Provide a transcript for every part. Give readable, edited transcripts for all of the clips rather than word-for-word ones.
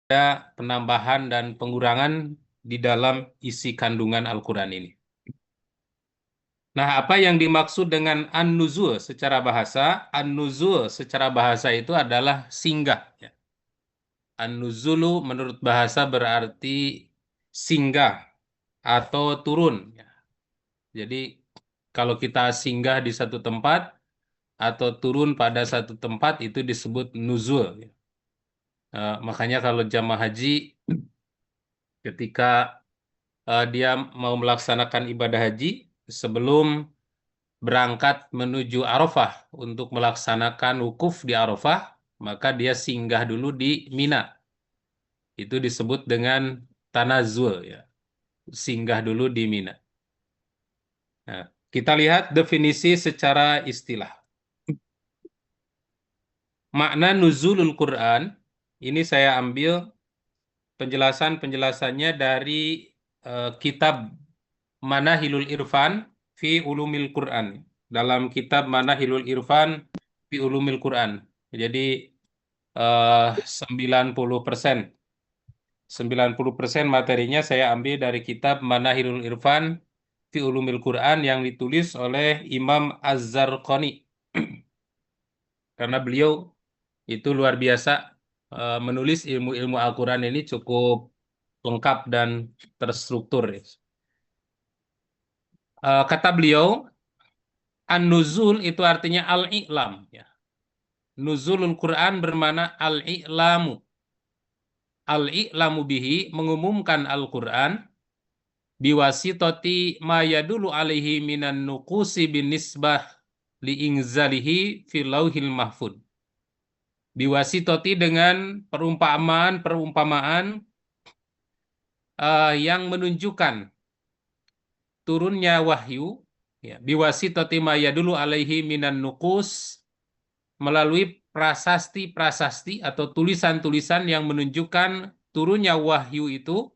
ada penambahan dan pengurangan di dalam isi kandungan Al-Quran ini. Nah, apa yang dimaksud dengan an-nuzul secara bahasa? An-nuzul secara bahasa itu adalah singgah. Ya. An-nuzulu menurut bahasa berarti singgah atau turun. Ya. Jadi, kalau kita singgah di satu tempat atau turun pada satu tempat itu disebut nuzul. Ya. Makanya kalau jamaah haji ketika dia mau melaksanakan ibadah haji sebelum berangkat menuju Arafah untuk melaksanakan wukuf di Arafah, maka dia singgah dulu di Mina. Itu disebut dengan tanazul ya. Singgah dulu di Mina. Nah, kita lihat definisi secara istilah. Makna nuzulul Quran ini saya ambil penjelasannya dari kitab Manahilul Irfan fi Ulumil Quran. Dalam kitab Manahilul Irfan fi Ulumil Quran. Jadi 90% 90% materinya saya ambil dari kitab Manahilul Irfan fi Ulumil Quran yang ditulis oleh Imam Az-Zarqani. Karena beliau itu luar biasa menulis ilmu-ilmu Al-Quran ini cukup lengkap dan terstruktur. Kata beliau, an-nuzul itu artinya al-i'lam. Ya. Nuzulul Quran bermakna al-i'lamu. Al-i'lamu bihi mengumumkan Al-Quran biwasitoti ma yadulu alaihi minan nuqusi bin nisbah liingzalihi fil lauhil mahfud. Biwasitoti dengan perumpamaan-perumpamaan yang menunjukkan turunnya wahyu ya, biwasitoti ma yadulu alaihi minan nuqus melalui prasasti-prasasti atau tulisan-tulisan yang menunjukkan turunnya wahyu itu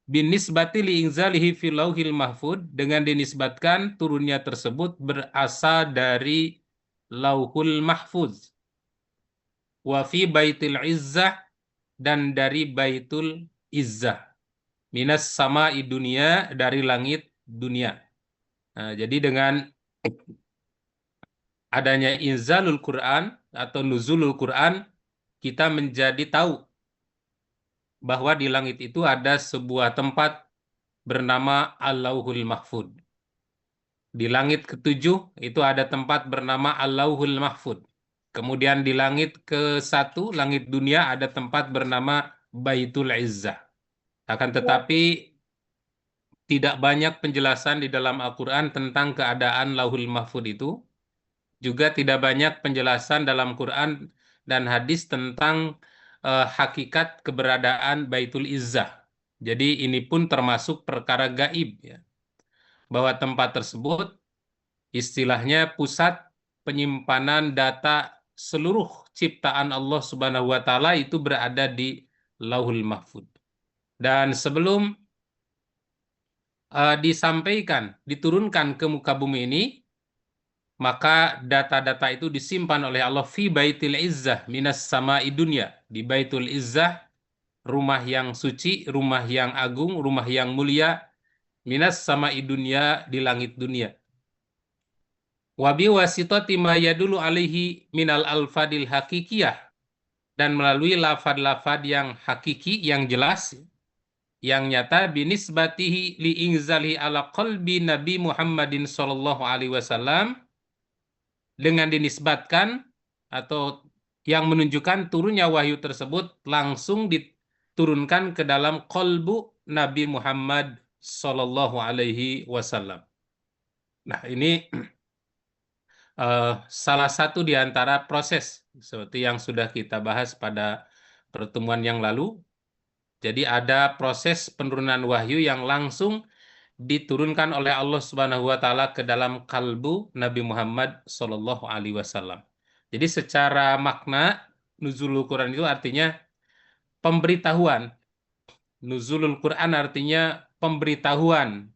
binisbati liingzalihi fil lauhil mahfud dengan dinisbatkan turunnya tersebut berasal dari lauhul mahfuz wa fi baitil izzah dan dari baitul izzah minas sama'i dunia dari langit dunia. Nah, jadi dengan adanya inzalul Quran atau nuzulul Quran kita menjadi tahu bahwa di langit itu ada sebuah tempat bernama Al-Lauhul Mahfud. Di langit ketujuh itu ada tempat bernama Al-Lauhul Mahfud. Kemudian di langit ke-1, langit dunia, ada tempat bernama Baitul Izzah. Akan tetapi tidak banyak penjelasan di dalam Al-Quran tentang keadaan Lauhul Mahfud itu. Juga tidak banyak penjelasan dalam Quran dan hadis tentang hakikat keberadaan Baitul Izzah. Jadi ini pun termasuk perkara gaib ya. Bahwa tempat tersebut istilahnya pusat penyimpanan data seluruh ciptaan Allah Subhanahu wa taala itu berada di Lauhul Mahfud. Dan sebelum disampaikan, diturunkan ke muka bumi ini, maka data-data itu disimpan oleh Allah fi baitil izzah minas sama'i dunya. Di baitul izzah, rumah yang suci, rumah yang agung, rumah yang mulia, minas sama'i dunya di langit dunia. Wabi wasitati ma yadulu alaihi minal alfadil hakikiyah. Dan melalui lafad-lafad yang hakiki, yang jelas, yang nyata binisbatihi liingzali ala qalbi Nabi Muhammadin sallallahu alaihi wasallam dengan dinisbatkan atau yang menunjukkan turunnya wahyu tersebut langsung diturunkan ke dalam kolbu Nabi Muhammad Sallallahu Alaihi Wasallam. Nah ini salah satu di antara proses seperti yang sudah kita bahas pada pertemuan yang lalu. Jadi ada proses penurunan wahyu yang langsung diturunkan oleh Allah Subhanahu wa taala ke dalam kalbu Nabi Muhammad Sallallahu alaihi wasallam. Jadi secara makna nuzulul Quran itu artinya pemberitahuan. Nuzulul Quran artinya pemberitahuan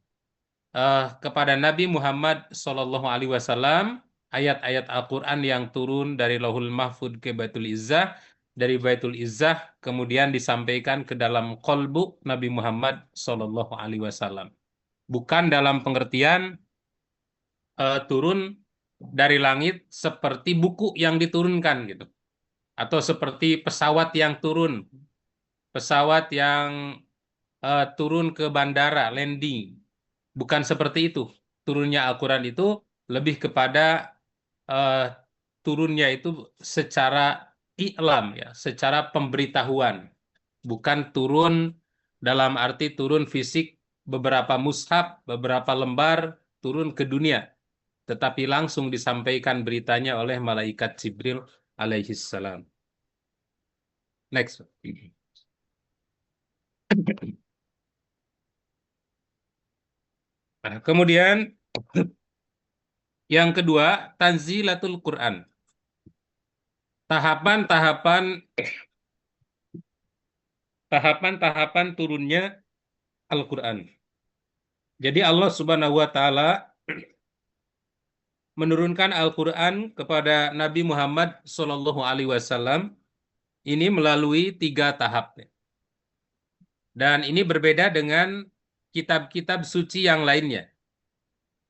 kepada Nabi Muhammad Sallallahu alaihi wasallam ayat-ayat Al-Quran yang turun dari Lauhul Mahfud ke Baitul Izzah dari Baitul Izzah kemudian disampaikan ke dalam kolbu Nabi Muhammad Shallallahu Alaihi Wasallam. Bukan dalam pengertian turun dari langit seperti buku yang diturunkan gitu, atau seperti pesawat yang turun, pesawat yang turun ke bandara, landing. Bukan seperti itu. Turunnya Al-Quran itu lebih kepada eh, turunnya itu secara i'lam ya, secara pemberitahuan. Bukan turun dalam arti turun fisik beberapa mushaf, beberapa lembar turun ke dunia, tetapi langsung disampaikan beritanya oleh malaikat Jibril alaihi salam. Next. Nah, kemudian yang kedua, tanzilatul Quran. Tahapan-tahapan tahapan-tahapan turunnya Al-Quran. Jadi Allah Subhanahu wa taala menurunkan Al-Quran kepada Nabi Muhammad Shallallahu alaihi wasallam ini melalui 3 tahap. Dan ini berbeda dengan kitab-kitab suci yang lainnya.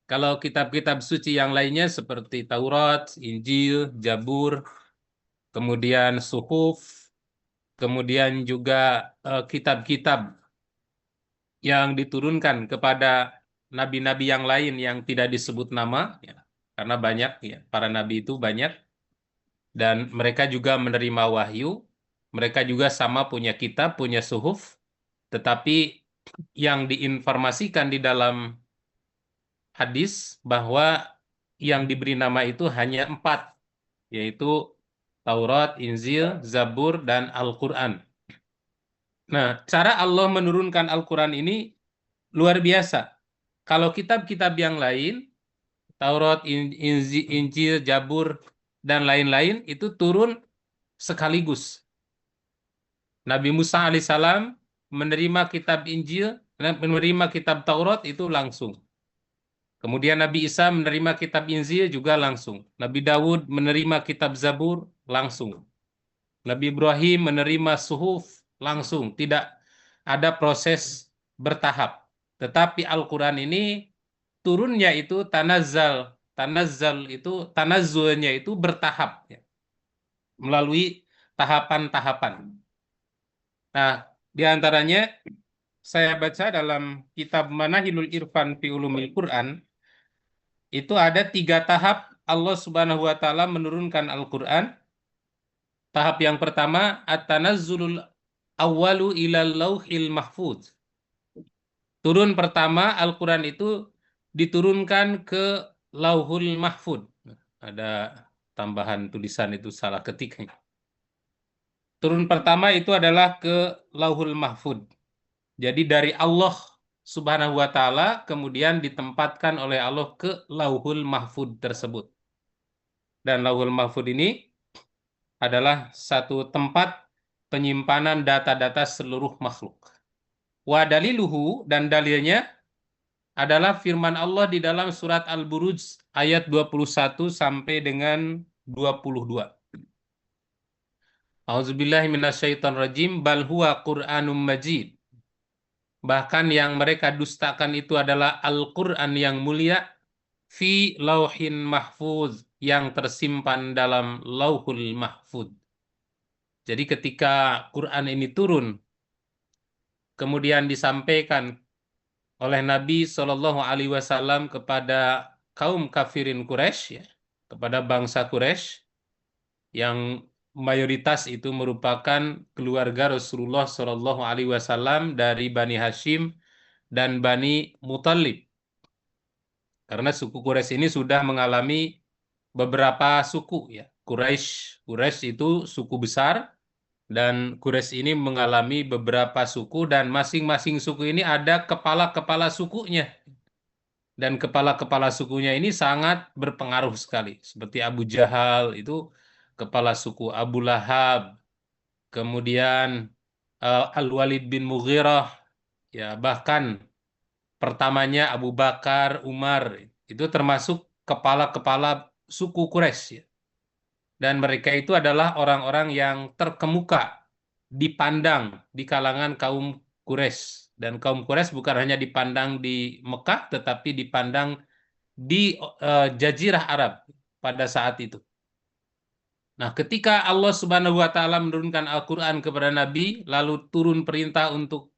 Kalau kitab-kitab suci yang lainnya seperti Taurat, Injil, Zabur, kemudian Suhuf, kemudian juga kitab-kitab yang diturunkan kepada nabi-nabi yang lain yang tidak disebut nama, ya, karena banyak ya, para nabi itu banyak dan mereka juga menerima wahyu, mereka juga sama punya kitab, punya suhuf, tetapi yang diinformasikan di dalam hadis bahwa yang diberi nama itu hanya 4, yaitu Taurat, Injil, Zabur, dan Al-Quran. Nah, cara Allah menurunkan Al-Quran ini luar biasa. Kalau kitab-kitab yang lain, Taurat, Injil, Zabur, dan lain-lain itu turun sekaligus. Nabi Musa alaihissalam menerima kitab Injil, menerima kitab Taurat itu langsung. Kemudian Nabi Isa menerima kitab Injil juga langsung. Nabi Dawud menerima kitab Zabur langsung. Nabi Ibrahim menerima suhuf langsung. Tidak ada proses bertahap. Tetapi Al-Quran ini turunnya itu tanazzal. Tanazzal itu, tanazzulnya itu bertahap. Ya, melalui tahapan-tahapan. Nah, di antaranya saya baca dalam kitab Manahilul Irfan fi Ulumil Quran, itu ada 3 tahap Allah Subhanahu wa taala menurunkan Al-Qur'an. Tahap yang pertama, at-tanazzulul awwalu ilal lauhil mahfuz. Turun pertama Al-Qur'an itu diturunkan ke Lauhul Mahfud. Ada tambahan tulisan itu salah ketik. Turun pertama itu adalah ke Lauhul Mahfud. Jadi dari Allah Subhanahu wa taala kemudian ditempatkan oleh Allah ke Lauhul Mahfud tersebut. Dan Lauhul Mahfud ini adalah satu tempat penyimpanan data-data seluruh makhluk. Wa daliluhu, dan dalilnya adalah firman Allah di dalam surat Al-Buruj ayat 21 sampai dengan 22. A'udzubillahi minasyaitonirrajim, bal huwa Qur'anum Majid. Bahkan yang mereka dustakan itu adalah Al-Quran yang mulia, fi lauhin mahfuz, yang tersimpan dalam lauhul mahfuz. Jadi ketika Quran ini turun, kemudian disampaikan oleh Nabi Shallallahu Alaihi Wasallam kepada kaum kafirin Quraisy, ya, kepada bangsa Quraisy yang mayoritas itu merupakan keluarga Rasulullah Shallallahu Alaihi Wasallam dari Bani Hashim dan Bani Muthalib. Karena suku Quraisy ini sudah mengalami beberapa suku, ya. Quraisy itu suku besar, dan Quraisy ini mengalami beberapa suku, dan masing-masing suku ini ada kepala-kepala sukunya. Dan kepala-kepala sukunya ini sangat berpengaruh sekali. Seperti Abu Jahal itu kepala suku, Abu Lahab, kemudian Al-Walid bin Mughirah, ya, bahkan pertamanya Abu Bakar, Umar, itu termasuk kepala-kepala suku Quraisy, ya. Dan mereka itu adalah orang-orang yang terkemuka, dipandang di kalangan kaum Quraisy. Dan kaum Quraisy bukan hanya dipandang di Mekah, tetapi dipandang di Jazirah Arab pada saat itu. Nah, ketika Allah Subhanahu wa taala menurunkan Al-Qur'an kepada Nabi, lalu turun perintah untuk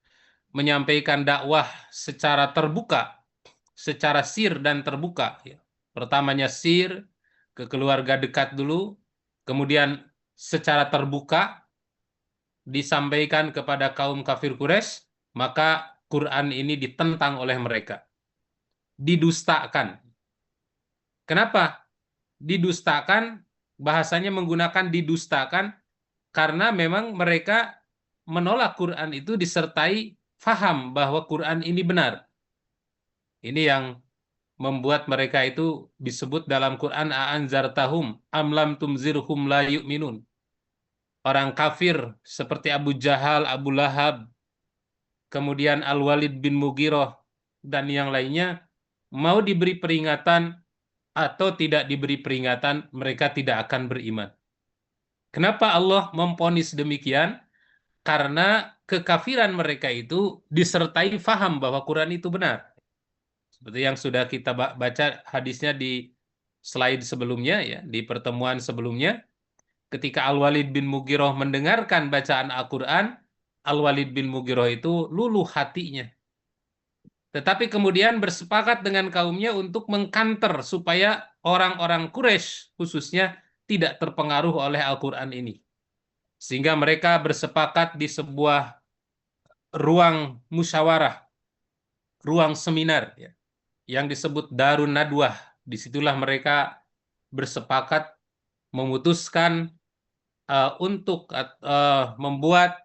menyampaikan dakwah secara terbuka, secara sir dan terbuka, ya. Pertamanya sir ke keluarga dekat dulu, kemudian secara terbuka disampaikan kepada kaum kafir Quraisy, maka Quran ini ditentang oleh mereka, didustakan. Kenapa? Didustakan, bahasanya menggunakan didustakan karena memang mereka menolak Quran itu disertai faham bahwa Quran ini benar. Ini yang membuat mereka itu disebut dalam Quran a'anzartahum am lam tumzirhum la yu'minun. Orang kafir seperti Abu Jahal, Abu Lahab, kemudian Al-Walid bin Mughirah dan yang lainnya mau diberi peringatan atau tidak diberi peringatan, mereka tidak akan beriman. Kenapa Allah memponis demikian? Karena kekafiran mereka itu disertai faham bahwa Quran itu benar. Seperti yang sudah kita baca hadisnya di slide sebelumnya, ya, di pertemuan sebelumnya, ketika Al-Walid bin Mughirah mendengarkan bacaan Al-Quran, Al-Walid bin Mughirah itu luluh hatinya. Tetapi kemudian bersepakat dengan kaumnya untuk mengkanter supaya orang-orang Quraisy khususnya tidak terpengaruh oleh Al-Quran ini. Sehingga mereka bersepakat di sebuah ruang musyawarah, ruang seminar, ya, yang disebut Darun Nadwah. Disitulah mereka bersepakat memutuskan untuk membuat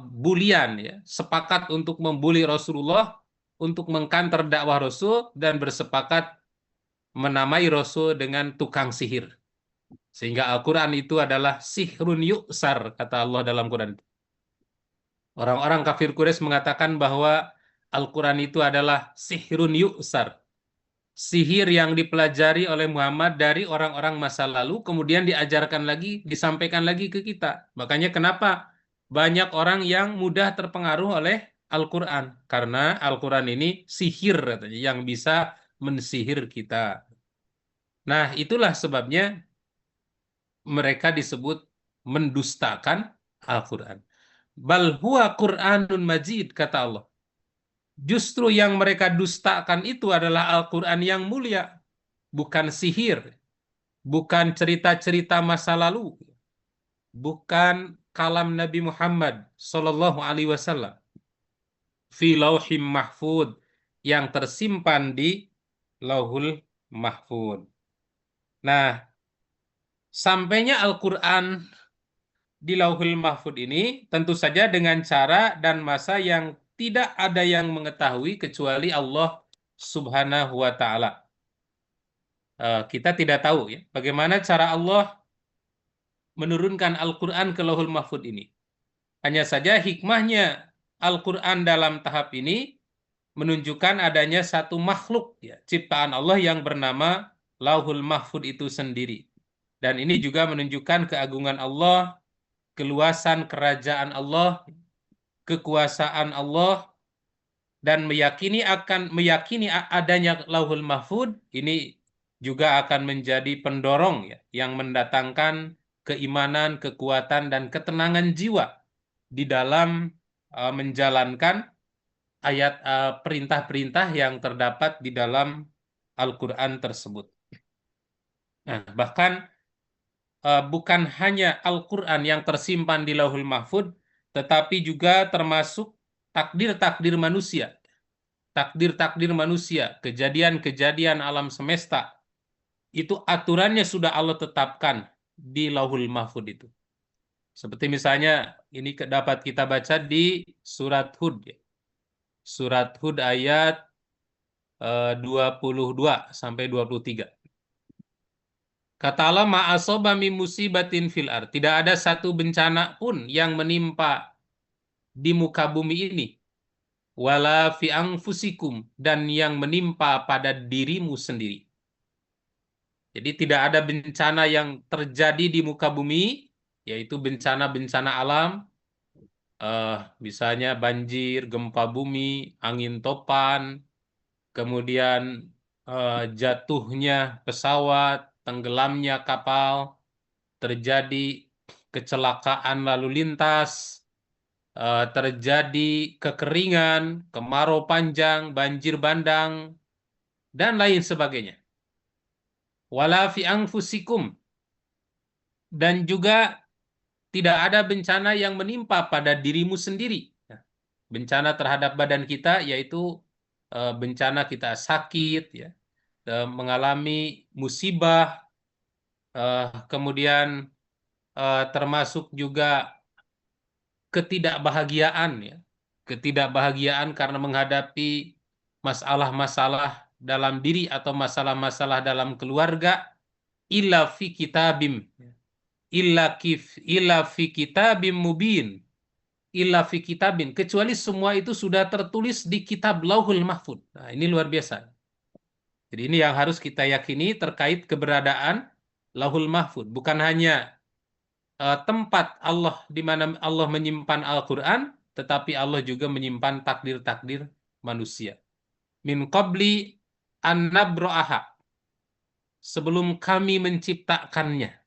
bulian, ya, sepakat untuk membuli Rasulullah, untuk mengkanter dakwah Rasul, dan bersepakat menamai Rasul dengan tukang sihir. Sehingga Al-Quran itu adalah sihrun yu'sar, kata Allah dalam Quran. Orang-orang kafir Quraisy mengatakan bahwa Al-Quran itu adalah sihrun yu'sar, sihir yang dipelajari oleh Muhammad dari orang-orang masa lalu, kemudian diajarkan lagi, disampaikan lagi ke kita. Makanya kenapa banyak orang yang mudah terpengaruh oleh Al-Quran. Karena Al-Quran ini sihir, katanya, yang bisa mensihir kita. Nah, itulah sebabnya mereka disebut mendustakan Al-Quran. Bal huwa Qur'anun Majid, kata Allah. Justru yang mereka dustakan itu adalah Al-Quran yang mulia, bukan sihir, bukan cerita-cerita masa lalu, bukan kalam Nabi Muhammad Sallallahu Alaihi Wasallam. Fi lauhim mahfud, yang tersimpan di lauhul mahfud. Nah, sampainya Al-Quran di lauhul mahfud ini tentu saja dengan cara dan masa yang tidak ada yang mengetahui kecuali Allah Subhanahu wa Ta'ala. Kita tidak tahu, ya, bagaimana cara Allah menurunkan Al-Quran ke lauhul mahfud ini. Hanya saja hikmahnya Al-Quran dalam tahap ini menunjukkan adanya satu makhluk, ya, ciptaan Allah yang bernama lauhul mahfud itu sendiri. Dan ini juga menunjukkan keagungan Allah, keluasan kerajaan Allah, kekuasaan Allah, dan meyakini adanya lauhul mahfud ini juga akan menjadi pendorong, ya, yang mendatangkan keimanan, kekuatan, dan ketenangan jiwa di dalam menjalankan ayat perintah-perintah yang terdapat di dalam Al-Quran tersebut. Nah, bahkan bukan hanya Al-Quran yang tersimpan di Lauhul Mahfud, tetapi juga termasuk takdir-takdir manusia. Takdir-takdir manusia, kejadian-kejadian alam semesta, itu aturannya sudah Allah tetapkan di Lauhul Mahfud itu. Seperti misalnya ini dapat kita baca di surat Hud, ya. Surat Hud ayat 22 sampai 23. Kata Allah, ma'asoba min musibatin fil ard. Tidak ada satu bencana pun yang menimpa di muka bumi ini. Wala fi anfusikum, dan yang menimpa pada dirimu sendiri. Jadi tidak ada bencana yang terjadi di muka bumi, yaitu bencana-bencana alam, eh, misalnya banjir, gempa bumi, angin topan, kemudian jatuhnya pesawat, tenggelamnya kapal, terjadi kecelakaan lalu lintas, terjadi kekeringan, kemarau panjang, banjir bandang, dan lain sebagainya. Wala fi anfusikum, dan juga tidak ada bencana yang menimpa pada dirimu sendiri. Nah, bencana terhadap badan kita yaitu bencana kita sakit, ya, mengalami musibah, kemudian termasuk juga ketidakbahagiaan, ya, ketidakbahagiaan karena menghadapi masalah-masalah dalam diri atau masalah-masalah dalam keluarga, illa fi kitabim, illa fi kitabim mubin, illa fi kitabin, kecuali semua itu sudah tertulis di kitab Lauhul Mahfud. Nah, ini luar biasa. Jadi ini yang harus kita yakini terkait keberadaan Lauhul Mahfud. Bukan hanya tempat Allah di mana Allah menyimpan Al-Quran, tetapi Allah juga menyimpan takdir-takdir manusia. Min qabli an nabro'aha, sebelum kami menciptakannya.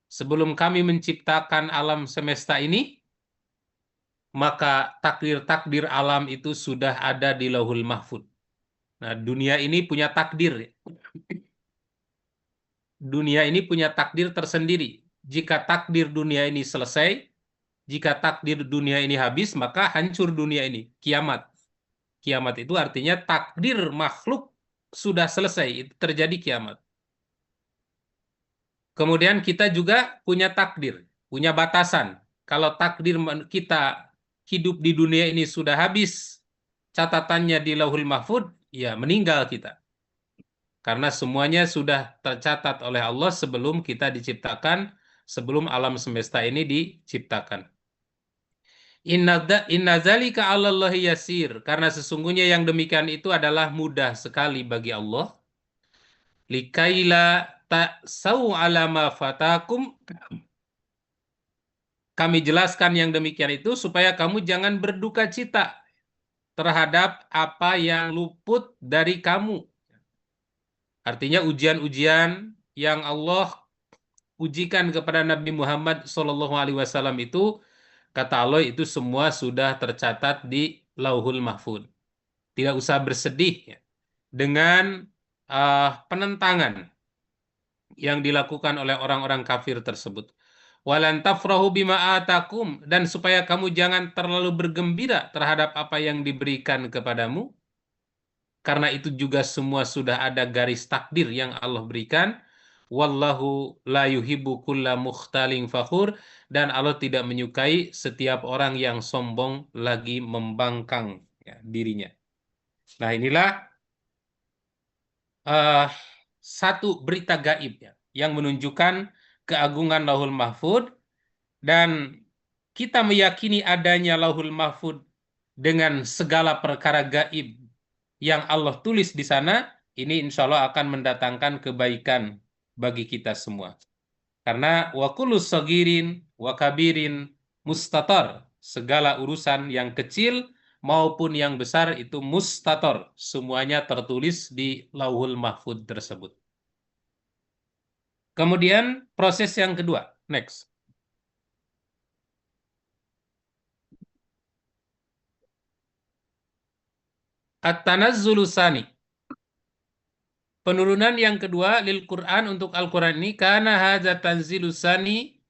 Sebelum kami menciptakan alam semesta ini, maka takdir-takdir alam itu sudah ada di Lauhul Mahfud. Nah, dunia ini punya takdir. Dunia ini punya takdir tersendiri. Jika takdir dunia ini selesai, jika takdir dunia ini habis, maka hancur dunia ini. Kiamat. Kiamat itu artinya takdir makhluk sudah selesai. Itu terjadi kiamat. Kemudian kita juga punya takdir, punya batasan. Kalau takdir kita hidup di dunia ini sudah habis, catatannya di Lauhul Mahfud, ya meninggal kita. Karena semuanya sudah tercatat oleh Allah sebelum kita diciptakan, sebelum alam semesta ini diciptakan. Inna dzalika 'alallahi yasir, karena sesungguhnya yang demikian itu adalah mudah sekali bagi Allah. Likaila ta'sau 'ala ma fatakum, kami jelaskan yang demikian itu supaya kamu jangan berduka cita terhadap apa yang luput dari kamu. Artinya ujian-ujian yang Allah ujikan kepada Nabi Muhammad SAW itu, kata Allah, itu semua sudah tercatat di Lauhul Mahfud. Tidak usah bersedih, ya, dengan penentangan yang dilakukan oleh orang-orang kafir tersebut. Walan tafrahu bima atakum, dan supaya kamu jangan terlalu bergembira terhadap apa yang diberikan kepadamu, karena itu juga semua sudah ada garis takdir yang Allah berikan. Wallahu la yuhibbu kulla mukhtalin fakhur, dan Allah tidak menyukai setiap orang yang sombong lagi membangkang, ya, dirinya. Nah, inilah uh, satu berita gaib, ya, yang menunjukkan keagungan Lauhul Mahfud, dan kita meyakini adanya Lauhul Mahfud dengan segala perkara gaib yang Allah tulis di sana. Ini insya Allah akan mendatangkan kebaikan bagi kita semua. Karena wa kullu sagirin wa kabirin mustatar, segala urusan yang kecil maupun yang besar itu mustator, semuanya tertulis di Lauhul Mahfud tersebut. Kemudian proses yang kedua, next. At-tanazzulu tsani, penurunan yang kedua lil Quran, untuk Al-Quran ini, karena hadza tanzilu tsani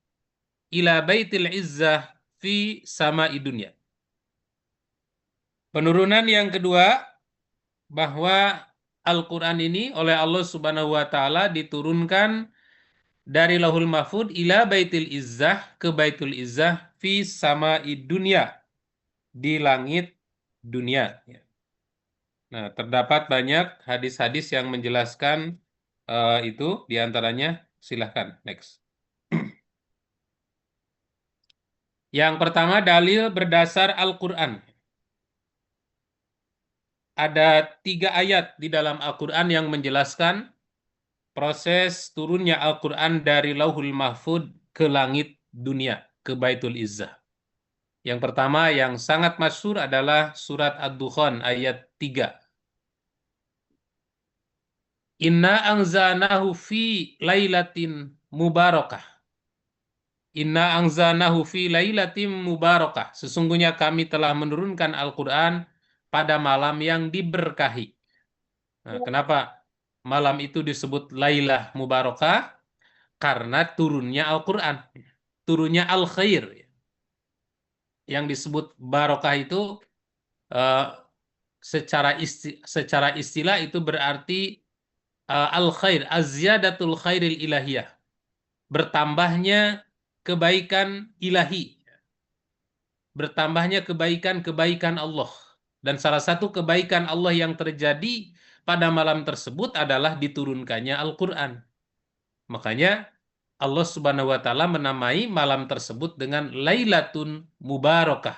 ila baitil izzah fi sama'i dunya. Penurunan yang kedua, bahwa Al-Quran ini oleh Allah Subhanahu wa Ta'ala diturunkan dari Lauhul Mahfud ila Baitul Izzah, ke Baitul Izzah fi sama'i dunya, di langit dunia. Nah, terdapat banyak hadis-hadis yang menjelaskan itu, diantaranya silahkan next. Yang pertama, dalil berdasar Al-Quran. Ada 3 ayat di dalam Al-Quran yang menjelaskan proses turunnya Al-Quran dari Lauhul Mahfud ke langit dunia, ke Baitul Izzah. Yang pertama yang sangat masyhur adalah surat Ad-Dukhan ayat 3. Inna anzalnahu fi lailatin mubarakah. Inna anzalnahu fi lailatin mubarakah. Sesungguhnya kami telah menurunkan Al-Quran pada malam yang diberkahi. Nah, kenapa malam itu disebut Lailah Mubarakah? Karena turunnya Al-Quran, turunnya Al-Khair. Yang disebut barokah itu eh, secara istilah itu berarti Al-Khair, Az-Ziyadatul Khairil Ilahiyah. Bertambahnya kebaikan ilahi, bertambahnya kebaikan-kebaikan Allah. Dan salah satu kebaikan Allah yang terjadi pada malam tersebut adalah diturunkannya Al-Quran. Makanya Allah Subhanahu wa taala menamai malam tersebut dengan Lailatun Mubarakah,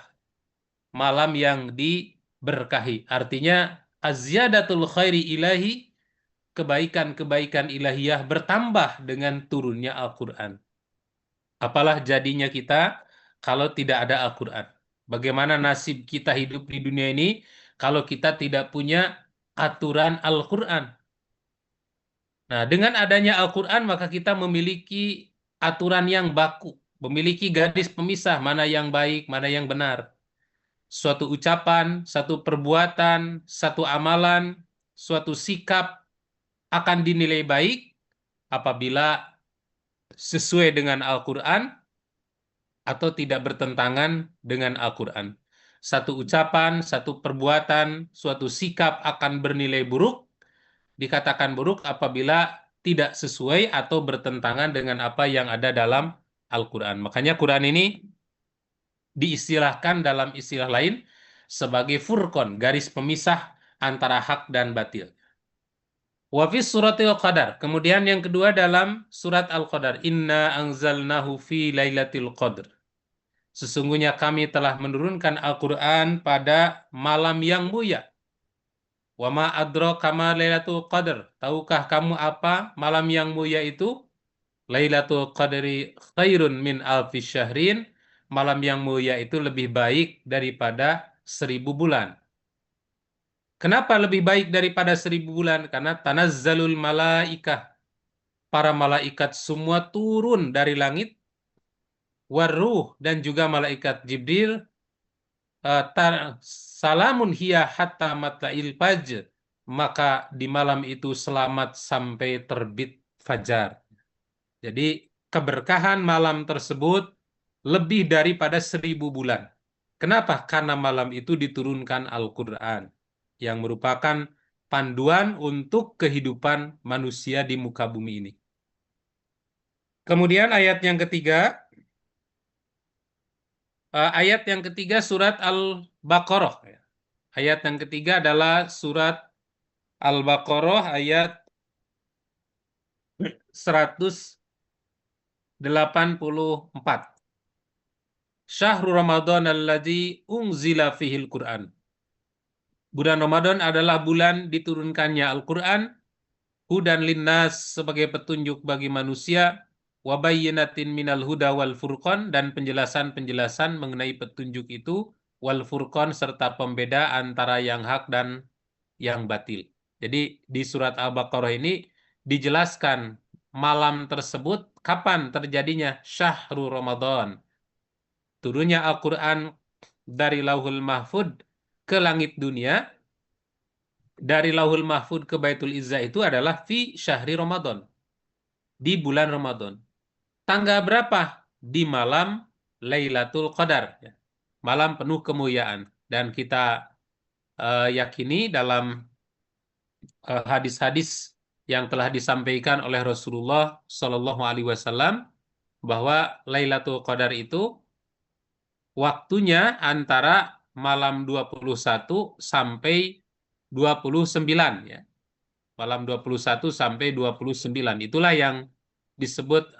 malam yang diberkahi. Artinya azyadatul khairi ilahi, kebaikan-kebaikan ilahiyah bertambah dengan turunnya Al-Quran. Apalah jadinya kita kalau tidak ada Al-Quran? Bagaimana nasib kita hidup di dunia ini kalau kita tidak punya aturan Al-Quran? Nah, dengan adanya Al-Quran maka kita memiliki aturan yang baku, memiliki garis pemisah mana yang baik, mana yang benar. Suatu ucapan, satu perbuatan, satu amalan, suatu sikap akan dinilai baik apabila sesuai dengan Al-Quran atau tidak bertentangan dengan Al-Quran. Satu ucapan, satu perbuatan, suatu sikap akan bernilai buruk, dikatakan buruk apabila tidak sesuai atau bertentangan dengan apa yang ada dalam Al-Quran. Makanya Quran ini diistilahkan dalam istilah lain sebagai furqan, garis pemisah antara hak dan batil. Wafis suratil qadar. Kemudian yang kedua dalam surat Al-Qadar. Inna anzalnahu fi lailatul qadr. Sesungguhnya kami telah menurunkan Al-Quran pada malam yang mulia. Wa ma adraka ma lailatul qadr. Tahukah kamu apa malam yang mulia itu? Lailatul qadri khairun min alfi syahrin. Malam yang mulia itu lebih baik daripada 1000 bulan. Kenapa lebih baik daripada 1000 bulan? Karena tanazzalul malaikah. Para malaikat semua turun dari langit. Waruh dan juga malaikat Jibril. Salamun hiya hatta matla'il fajr. Maka di malam itu selamat sampai terbit fajar. Jadi keberkahan malam tersebut lebih daripada 1000 bulan. Kenapa? Karena malam itu diturunkan Al-Quran yang merupakan panduan untuk kehidupan manusia di muka bumi ini. Kemudian ayat yang ketiga, surat Al-Baqarah. Ayat yang ketiga adalah surat Al-Baqarah ayat 184. Syahrul Ramadan alladzi unzila fihil Qur'an. Bulan Ramadan adalah bulan diturunkannya Al-Quran, hudan linnas sebagai petunjuk bagi manusia, wabayyinatin minal huda wal furqan, dan penjelasan-penjelasan mengenai petunjuk itu, wal furqan, serta pembeda antara yang hak dan yang batil. Jadi di surat Al-Baqarah ini dijelaskan malam tersebut kapan terjadinya Syahrul Ramadan. Turunnya Al-Quran dari Lauhul Mahfud ke langit dunia, dari Lauhul Mahfud ke Baitul Izzah itu adalah fi syahri Ramadan, di bulan Ramadan. Tanggal berapa? Di malam Lailatul Qadar, malam penuh kemuliaan. Dan kita yakini dalam hadis-hadis yang telah disampaikan oleh Rasulullah Shallallahu Alaihi Wasallam bahwa Lailatul Qadar itu waktunya antara malam 21 sampai 29 ya. Malam 21 sampai 29. Itulah yang disebut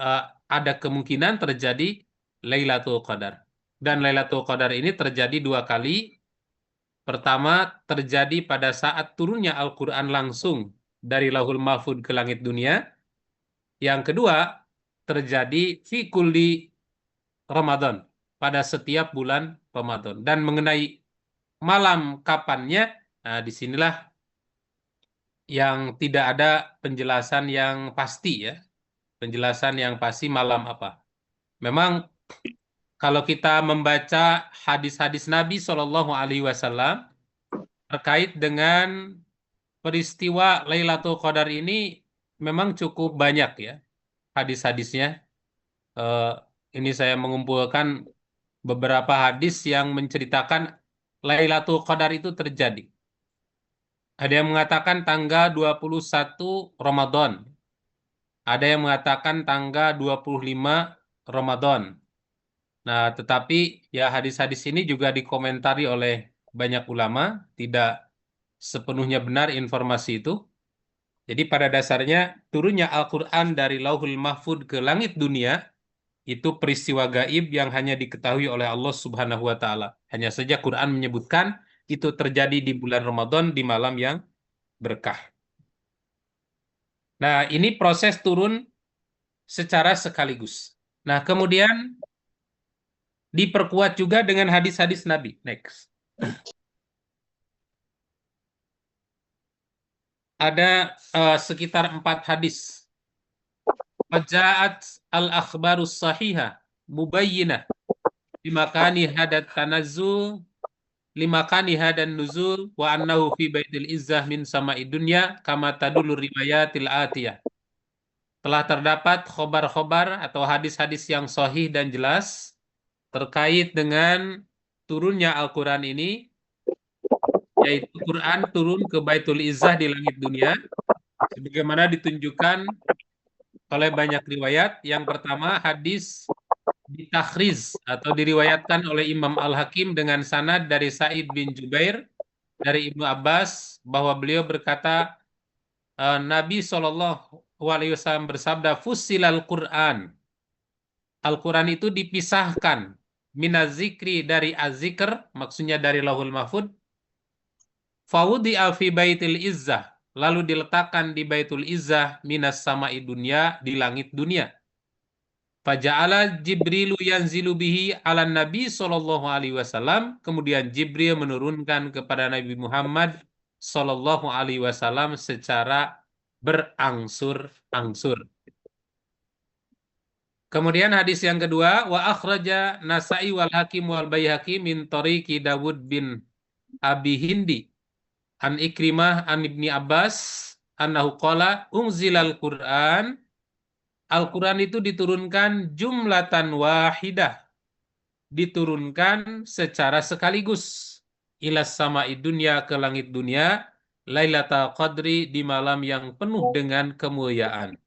ada kemungkinan terjadi Lailatul Qadar. Dan Lailatul Qadar ini terjadi 2 kali. Pertama terjadi pada saat turunnya Al-Quran langsung dari Lauhul Mahfud ke langit dunia. Yang kedua, terjadi fi kulli Ramadan, pada setiap bulan Ramadan. Dan mengenai malam kapannya, nah disinilah yang tidak ada penjelasan yang pasti ya. Penjelasan yang pasti malam apa. Memang kalau kita membaca hadis-hadis Nabi Shallallahu Alaihi Wasallam terkait dengan peristiwa Lailatul Qadar ini, memang cukup banyak ya hadis-hadisnya. Eh, ini saya mengumpulkan beberapa hadis yang menceritakan Lailatul Qadar itu terjadi. Ada yang mengatakan tanggal 21 Ramadan. Ada yang mengatakan tanggal 25 Ramadan. Nah, tetapi ya hadis-hadis ini juga dikomentari oleh banyak ulama, tidak sepenuhnya benar informasi itu. Jadi pada dasarnya turunnya Al-Quran dari Lauhul Mahfud ke langit dunia itu peristiwa gaib yang hanya diketahui oleh Allah Subhanahu wa taala. Hanya saja Quran menyebutkan itu terjadi di bulan Ramadan di malam yang berkah. Nah, ini proses turun secara sekaligus. Nah, kemudian diperkuat juga dengan hadis-hadis Nabi. Next. Ada sekitar 4 hadis. Fajaat al-akhbarus sahihah mubayyinah bimakani hadat tanazzul limakani hadan nuzul wa annahu fi baitil izzah min sama'i dunya kama tadulur riwayatil atiyah. Telah terdapat khobar-khobar atau hadis-hadis yang sahih dan jelas terkait dengan turunnya Al-Quran ini, yaitu Quran turun ke Baitul Izzah di langit dunia, sebagaimana ditunjukkan oleh banyak riwayat. Yang pertama, hadis ditakhriz atau diriwayatkan oleh Imam Al-Hakim dengan sanad dari Sa'id bin Jubair dari Ibnu Abbas bahwa beliau berkata, Nabi SAW bersabda, Fusilal Quran. Al-Quran itu dipisahkan minazikri dari azikr, maksudnya dari Lauhul Mahfud. Fawudi'a fi baitil izzah, lalu diletakkan di Baitul Izzah minas sama'i dunya, di langit dunia. Faja'ala Jibrilu yanzilu bihi ala Nabi sallallahu alaihi wasallam. Kemudian Jibril menurunkan kepada Nabi Muhammad sallallahu alaihi wasallam secara berangsur-angsur. Kemudian hadis yang kedua, wa akhraja Nasa'i wal Hakim wal Baihaqi min tariqi Dawud bin Abi Hindi an Ikrimah an Ibni Abbas annahu qala unzilal Qur'an. Al-Quran itu diturunkan jumlatan wahidah, diturunkan secara sekaligus, ilas sama dunya, ke langit dunia, Lailatul Qadri, di malam yang penuh dengan kemuliaan.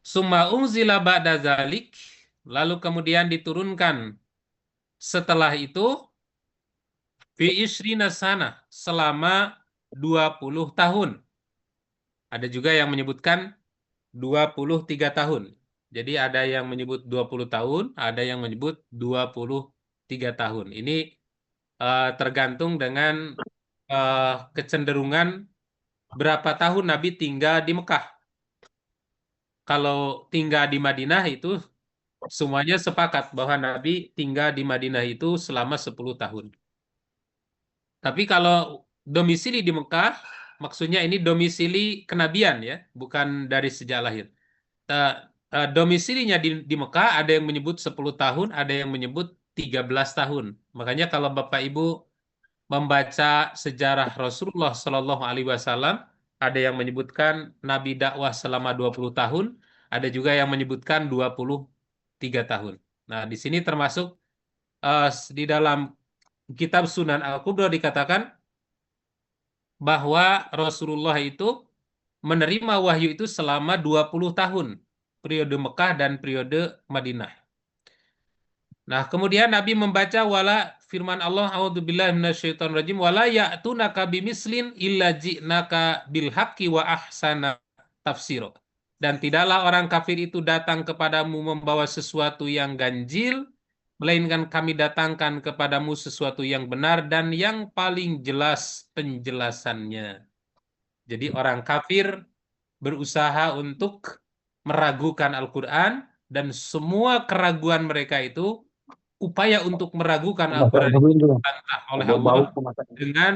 Summa unzila ba'da zalik, lalu kemudian diturunkan setelah itu fi isrina sana, selama 20 tahun. Ada juga yang menyebutkan 23 tahun. Jadi ada yang menyebut 20 tahun, ada yang menyebut 23 tahun. Ini tergantung dengan kecenderungan berapa tahun Nabi tinggal di Mekah. Kalau tinggal di Madinah itu semuanya sepakat bahwa Nabi tinggal di Madinah itu selama 10 tahun. Tapi kalau domisili di Mekah, maksudnya ini domisili kenabian ya, bukan dari sejak lahir. Domisilinya di Mekah ada yang menyebut 10 tahun, ada yang menyebut 13 tahun. Makanya kalau Bapak Ibu membaca sejarah Rasulullah Shallallahu Alaihi Wasallam, ada yang menyebutkan Nabi dakwah selama 20 tahun, ada juga yang menyebutkan 23 tahun. Nah, di sini termasuk di dalam kitab Sunan Al-Kubra dikatakan bahwa Rasulullah itu menerima wahyu itu selama 20 tahun, periode Mekah dan periode Madinah. Nah, kemudian Nabi membaca wala firman Allah, a'udzubillahi minasyaitonirrajim, wala ya'tunaka bimislin illa ji'naka bil haqqi wa ahsana tafsiro. Dan tidaklah orang kafir itu datang kepadamu membawa sesuatu yang ganjil, melainkan kami datangkan kepadamu sesuatu yang benar dan yang paling jelas penjelasannya. Jadi orang kafir berusaha untuk meragukan Al-Quran, dan semua keraguan mereka itu upaya untuk meragukan Al-Quran itu dibantah oleh Allah dengan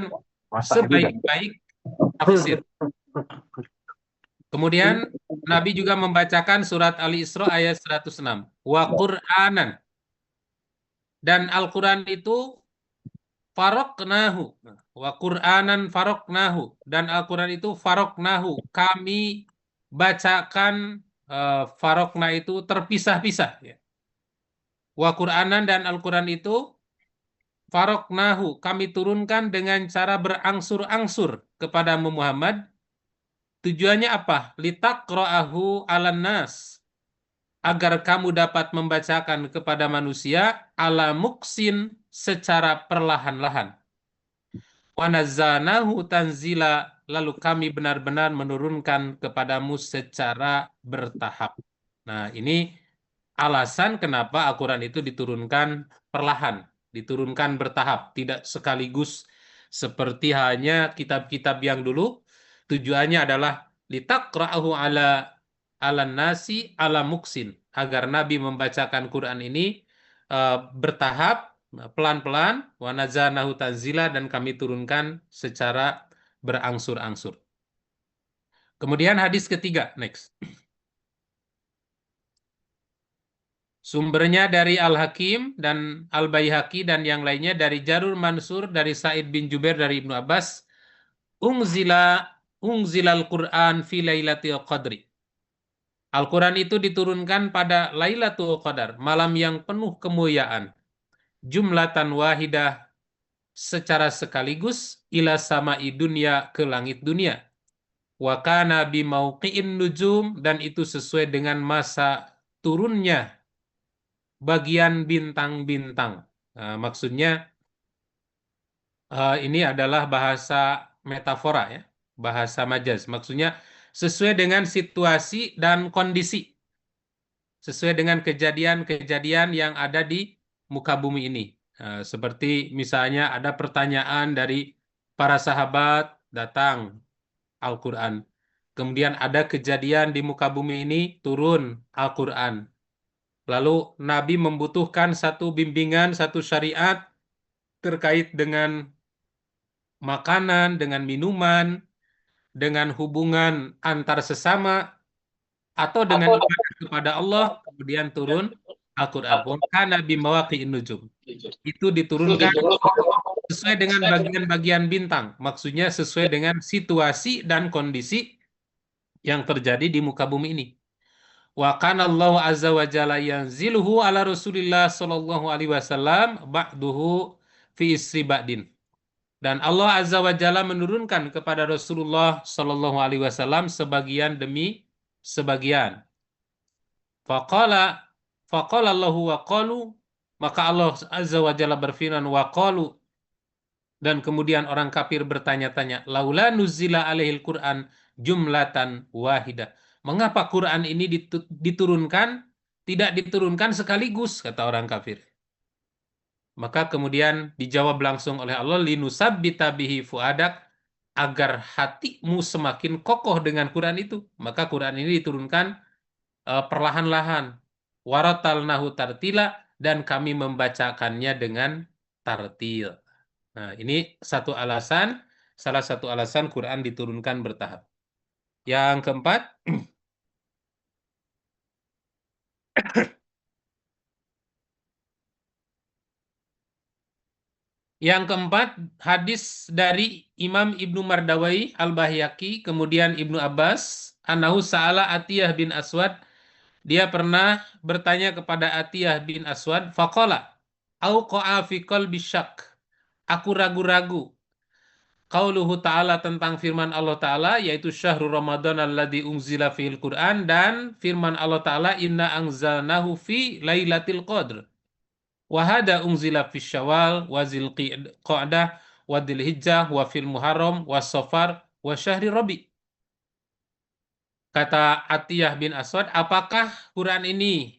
sebaik-baik tafsir. Kemudian Nabi juga membacakan surat Ali Isra ayat 106. Wa Qur'anan. Dan Al-Quran itu faroknahu. Wa Qur'anan faroknahu. Dan Al-Quran itu faroknahu. Kami bacakan farokna itu terpisah-pisah. Ya. Wa Qur'anan dan Al-Quran itu faroknahu. Kami turunkan dengan cara berangsur-angsur kepada Muhammad. Tujuannya apa? Litaqra'ahu 'alan nas. Agar kamu dapat membacakan kepada manusia ala muksin secara perlahan-lahan. Wa nazzalnahu tanzila. Lalu kami benar-benar menurunkan kepadamu secara bertahap. Nah, ini alasan kenapa Al-Quran itu diturunkan perlahan, diturunkan bertahap, tidak sekaligus seperti hanya kitab-kitab yang dulu. Tujuannya adalah litaqra'ahu ala nasi ala muksin, agar Nabi membacakan Quran ini bertahap, pelan-pelan, wa nazzalnahu tanzila, dan kami turunkan secara berangsur-angsur. Kemudian hadis ketiga, next. Sumbernya dari Al-Hakim dan Al-Baihaqi dan yang lainnya dari Jarur Mansur, dari Sa'id bin Jubair, dari Ibnu Abbas. Ungzilal Quran fi Lailatul Qadri. Al-Quran itu diturunkan pada Lailatul Qadar, malam yang penuh kemuliaan. Jumlatan wahidah, secara sekaligus, ila sama'i dunya, ke langit dunia. Wa kana bimauqi'in nujum, dan itu sesuai dengan masa turunnya bagian bintang-bintang. Nah, maksudnya ini adalah bahasa metafora ya, bahasa majaz. Maksudnya sesuai dengan situasi dan kondisi, sesuai dengan kejadian-kejadian yang ada di muka bumi ini. Nah, seperti misalnya ada pertanyaan dari para sahabat, datang Al-Quran. Kemudian ada kejadian di muka bumi ini, turun Al-Quran. Lalu Nabi membutuhkan satu bimbingan, satu syariat terkait dengan makanan, dengan minuman, dengan hubungan antar sesama, atau dengan ibadah kepada Allah, kemudian turun Al-Quran. Kana bimawaqi'in nujum. Itu diturunkan sesuai dengan bagian-bagian bintang. Maksudnya sesuai dengan situasi dan kondisi yang terjadi di muka bumi ini. Wa kana Allah azza wa jalla yanziluhu ala Rasulillah sallallahu alaihi wasallam ba'duhu fi isri ba'din. Dan Allah azza wa jalla menurunkan kepada Rasulullah sallallahu alaihi wasallam sebagian demi sebagian. Faqala Allahu wa qalu, maka Allah azza wa jalla berfirman wa qalu, dan kemudian orang kafir bertanya-tanya, laula nuzila alaihil Qur'an jumlatan wahidah. Mengapa Quran ini diturunkan, tidak diturunkan sekaligus, kata orang kafir. Maka kemudian dijawab langsung oleh Allah, linusabbita bihi fuadak, agar hatimu semakin kokoh dengan Quran itu. Maka Quran ini diturunkan perlahan-lahan. Waratalnahu tartila, dan kami membacakannya dengan tartil. Nah, ini satu alasan, salah satu alasan Quran diturunkan bertahap. Yang keempat, hadis dari Imam Ibnu Mardawai Al-Baihaqi, kemudian Ibnu Abbas, Anahu Sa'ala Atiyah bin Aswad, dia pernah bertanya kepada Atiyah bin Aswad, faqala, auqa'a fi qalbi syak, aku ragu-ragu. Qauluhu ta'ala, tentang firman Allah ta'ala, yaitu syahrul Ramadan alladzi unzila fihil Qur'an, dan firman Allah ta'ala, inna anzalnahu fi lailatul qadr. Wahada unzila fi syawal, wa zilqi'dah, wa dzilhijjah, wa fil muharram, wa safar, wa syahri rabi. Kata Atiyah bin Aswad, apakah Quran ini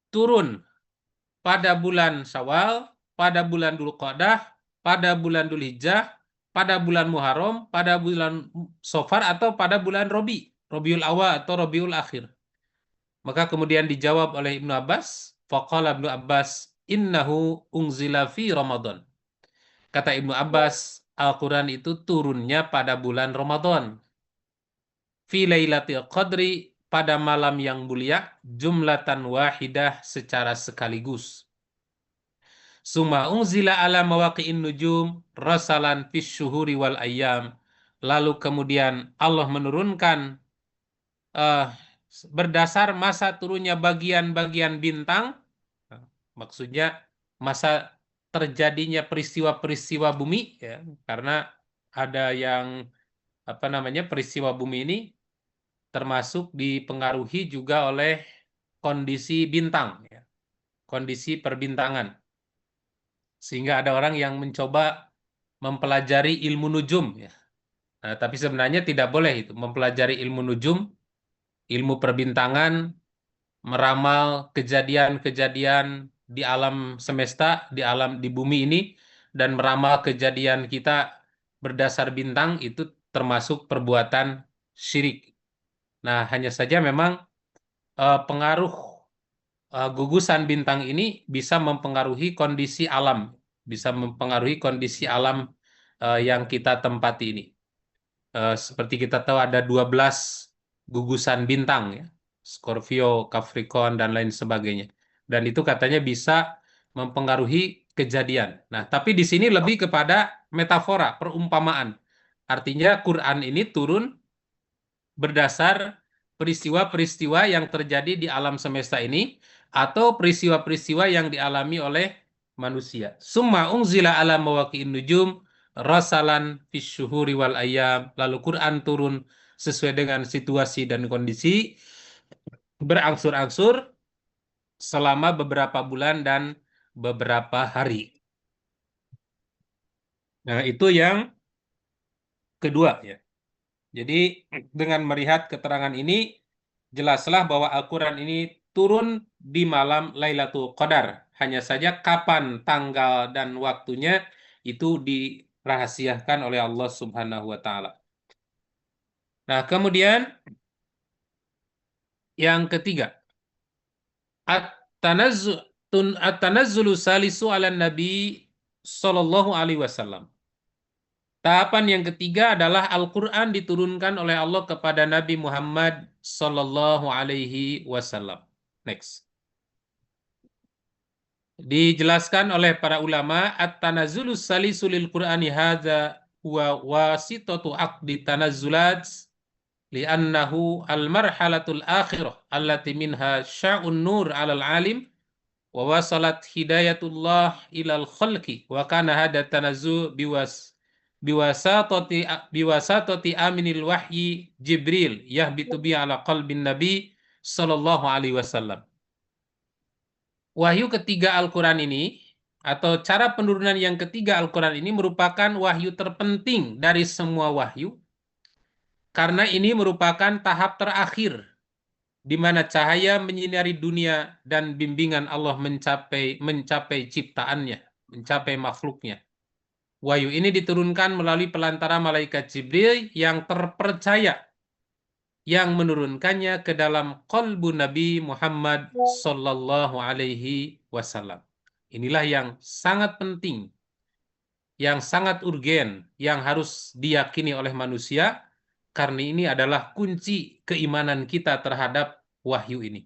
turun pada bulan Syawal, pada bulan Dzulqa'dah, pada bulan Dzulhijjah, pada bulan Muharram, pada bulan Safar, atau pada bulan Rabiul Awal atau Rabiul Akhir? Maka kemudian dijawab oleh Ibnu Abbas, faqala Ibnu Abbas, innahu unzila fi Ramadan. Kata Ibnu Abbas, Al-Quran itu turunnya pada bulan Ramadan. Fi lailatul qadri, pada malam yang mulia, jumlatan wahidah, secara sekaligus. Suma unzila ala mawaqi'in nujum rasalan fis syuhuri wal ayyam. Lalu kemudian Allah menurunkan eh, berdasar masa turunnya bagian-bagian bintang, maksudnya masa terjadinya peristiwa-peristiwa bumi, ya, karena ada yang apa namanya, peristiwa bumi ini termasuk dipengaruhi juga oleh kondisi bintang, ya, kondisi perbintangan, sehingga ada orang yang mencoba mempelajari ilmu nujum, ya. Nah, tapi sebenarnya tidak boleh itu mempelajari ilmu nujum, ilmu perbintangan, meramal kejadian-kejadian di alam semesta, di bumi ini, dan meramal kejadian kita berdasar bintang, itu termasuk perbuatan syirik. Nah, hanya saja memang pengaruh gugusan bintang ini bisa mempengaruhi kondisi alam, bisa mempengaruhi kondisi alam yang kita tempati ini. Seperti kita tahu ada 12 gugusan bintang, ya. Scorpio, Capricorn, dan lain sebagainya. Dan itu katanya bisa mempengaruhi kejadian. Nah, tapi di sini lebih kepada metafora, perumpamaan. Artinya Quran ini turun berdasar peristiwa-peristiwa yang terjadi di alam semesta ini atau peristiwa-peristiwa yang dialami oleh manusia. Summa unzila ala mawaqi'in nujum rasalan fis syuhuri wal ayyam. Lalu Quran turun sesuai dengan situasi dan kondisi, berangsur-angsur selama beberapa bulan dan beberapa hari. Nah, itu yang kedua, ya. Jadi dengan melihat keterangan ini, jelaslah bahwa Al-Quran ini turun di malam Lailatul Qadar. Hanya saja kapan, tanggal, dan waktunya itu dirahasiakan oleh Allah Subhanahu wa Ta'ala. Nah, kemudian yang ketiga, at-tanazzulu salisu ala Nabi Sallallahu Alaihi Wasallam. Tahapan yang ketiga adalah Al-Quran diturunkan oleh Allah kepada Nabi Muhammad Sallallahu Alaihi Wasallam. Next. Dijelaskan oleh para ulama, at-tanazzulus salisu lil Qur'ani hadza huwa wasitatu aqdi tanazzulat li'annahu al-marhalatul akhirah allati minha sya'un nur 'alal alim wa wasalat hidayatullah ilal khalqi wa kana hada tanazzul biwasatati aminil wahyi Jibril yahbitu bi ala qalbin nabi sallallahu alaihi wasallam. Wahyu ketiga Al-Quran ini, atau cara penurunan yang ketiga Al-Quran ini, merupakan wahyu terpenting dari semua wahyu, karena ini merupakan tahap terakhir di mana cahaya menyinari dunia dan bimbingan Allah mencapai ciptaannya, mencapai makhluknya. Wahyu ini diturunkan melalui pelantara malaikat Jibril yang terpercaya, yang menurunkannya ke dalam qalbu Nabi Muhammad Sallallahu Alaihi Wasallam. Inilah yang sangat penting, yang sangat urgen, yang harus diyakini oleh manusia, karena ini adalah kunci keimanan kita terhadap wahyu ini.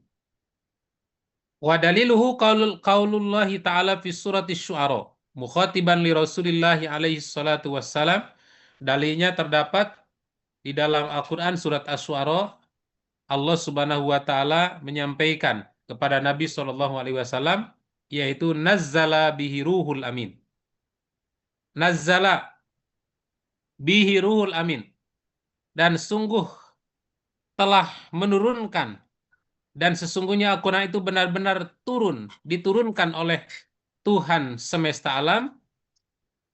Wa daliluhu qaulullahi ta'ala fi surati Syu'ara mukhatiban li Rasulillahi alaihi salatu wassalam. Dalilnya terdapat di dalam Al-Quran surat Asy-Syu'ara. Allah Subhanahu wa Ta'ala menyampaikan kepada Nabi Shallallahu Alaihi Wasallam, yaitu nazzala bihi ruhul amin. Nazzala bihi ruhul amin. Dan sungguh telah menurunkan, dan sesungguhnya Al-Quran itu benar-benar diturunkan oleh Tuhan semesta alam.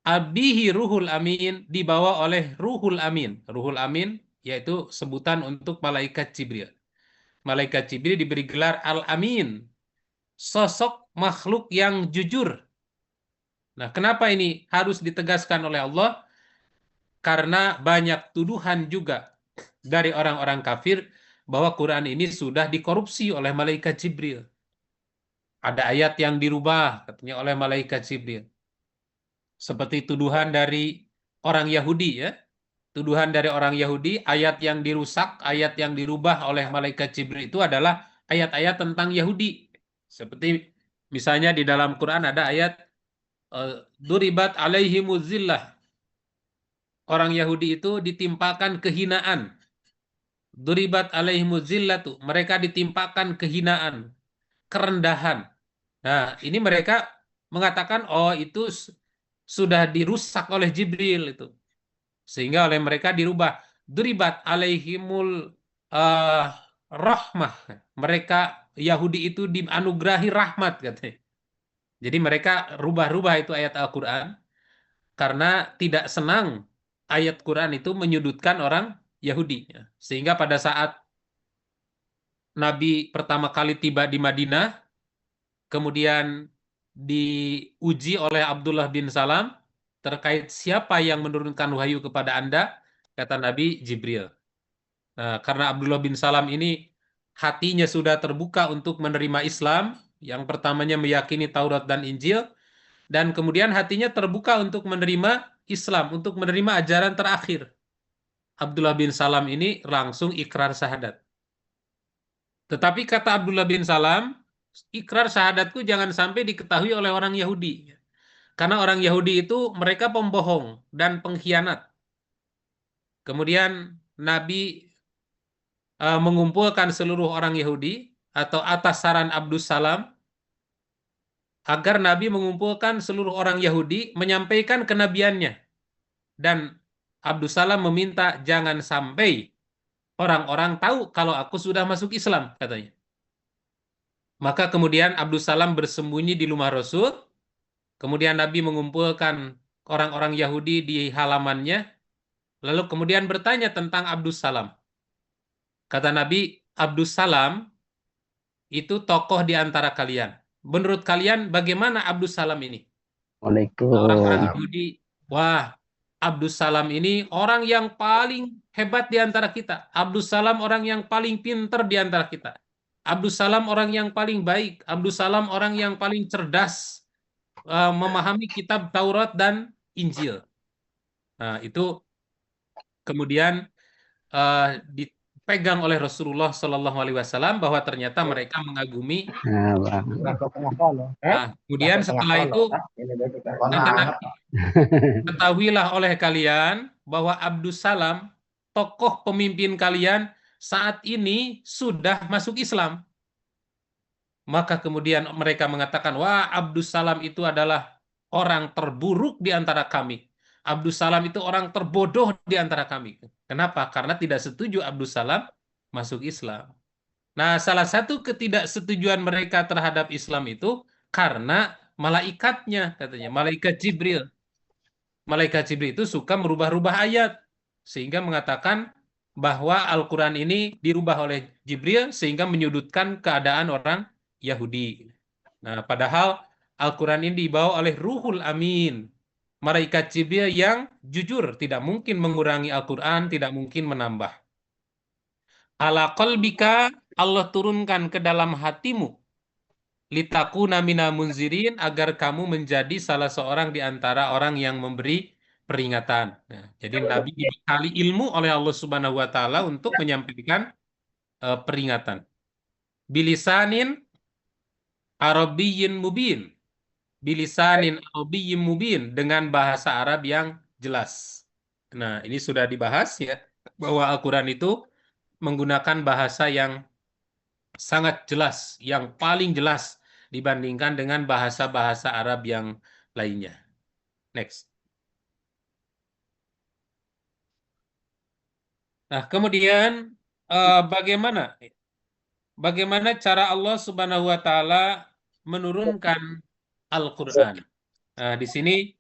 Abihi ruhul amin, dibawa oleh ruhul amin. Ruhul amin yaitu sebutan untuk malaikat Jibril. Malaikat Jibril diberi gelar Al-Amin, sosok makhluk yang jujur. Nah, kenapa ini harus ditegaskan oleh Allah? Karena banyak tuduhan juga dari orang-orang kafir bahwa Quran ini sudah dikorupsi oleh malaikat Jibril. Ada ayat yang dirubah katanya oleh malaikat Jibril. Seperti tuduhan dari orang Yahudi ya. Tuduhan dari orang Yahudi, ayat yang dirusak, ayat yang dirubah oleh malaikat Jibril itu adalah ayat-ayat tentang Yahudi. Seperti misalnya di dalam Quran ada ayat duribat alaihimuz zillah. Orang Yahudi itu ditimpakan kehinaan. Duribat alaihimuz zillatu. Mereka ditimpakan kehinaan, kerendahan. Nah, ini mereka mengatakan, oh itu sudah dirusak oleh Jibril itu. Sehingga oleh mereka dirubah. Duribat alaihimul uh, rahmah. Mereka Yahudi itu dianugerahi rahmat katanya. Jadi mereka rubah-rubah itu ayat Al-Quran karena tidak senang ayat Quran itu menyudutkan orang Yahudi. Sehingga pada saat Nabi pertama kali tiba di Madinah, kemudian diuji oleh Abdullah bin Salam terkait siapa yang menurunkan wahyu kepada Anda, kata Nabi Jibril. Nah, karena Abdullah bin Salam ini hatinya sudah terbuka untuk menerima Islam, yang pertamanya meyakini Taurat dan Injil, dan kemudian hatinya terbuka untuk menerima Islam, untuk menerima ajaran terakhir. Abdullah bin Salam ini langsung ikrar syahadat. Tetapi kata Abdullah bin Salam, ikrar syahadatku jangan sampai diketahui oleh orang Yahudi. Karena orang Yahudi itu mereka pembohong dan pengkhianat. Kemudian Nabi mengumpulkan seluruh orang Yahudi atau atas saran Abdus Salam agar Nabi mengumpulkan seluruh orang Yahudi menyampaikan kenabiannya. Dan Abdus Salam meminta jangan sampai orang-orang tahu kalau aku sudah masuk Islam, katanya. Maka kemudian Abdus Salam bersembunyi di rumah Rasul. Kemudian Nabi mengumpulkan orang-orang Yahudi di halamannya. Lalu kemudian bertanya tentang Abdus Salam. Kata Nabi, Abdus Salam itu tokoh di antara kalian. Menurut kalian bagaimana Abdus Salam ini? Orang-orang Yahudi, wah, Abdus Salam ini orang yang paling hebat di antara kita. Abdus Salam orang yang paling pinter di antara kita. Abdus Salam orang yang paling baik. Abdus Salam orang yang paling cerdas memahami kitab Taurat dan Injil. Nah, itu kemudian dipegang oleh Rasulullah Shallallahu Alaihi Wasallam bahwa ternyata mereka mengagumi. Nah, kemudian setelah itu kata Nabi, ketahuilah oleh kalian bahwa Abdus Salam, tokoh pemimpin kalian saat ini sudah masuk Islam. Maka kemudian mereka mengatakan, wah Abdus Salam itu adalah orang terburuk di antara kami. Abdus Salam itu orang terbodoh di antara kami. Kenapa? Karena tidak setuju Abdus Salam masuk Islam. Nah, salah satu ketidaksetujuan mereka terhadap Islam itu karena malaikatnya, katanya, malaikat Jibril. Malaikat Jibril itu suka merubah-rubah ayat. Sehingga mengatakan bahwa Al-Quran ini dirubah oleh Jibril sehingga menyudutkan keadaan orang Yahudi. Nah, padahal Al-Quran ini dibawa oleh Ruhul Amin. Malaikat Jibril yang jujur, tidak mungkin mengurangi Al-Quran, tidak mungkin menambah. Ala qalbika, Allah turunkan ke dalam hatimu. Litakuna mina munzirin, agar kamu menjadi salah seorang di antara orang yang memberi peringatan. Nah, jadi Nabi dibekali ilmu oleh Allah Subhanahu wa taala untuk menyampaikan peringatan. Bilisanin Arabiyyin mubin. Bilisanin Arabiyyin mubin, dengan bahasa Arab yang jelas. Nah, ini sudah dibahas ya bahwa Al-Qur'an itu menggunakan bahasa yang sangat jelas, yang paling jelas dibandingkan dengan bahasa-bahasa Arab yang lainnya. Next. Nah, kemudian bagaimana cara Allah Subhanahu wa taala menurunkan Al-Qur'an? Nah, di sini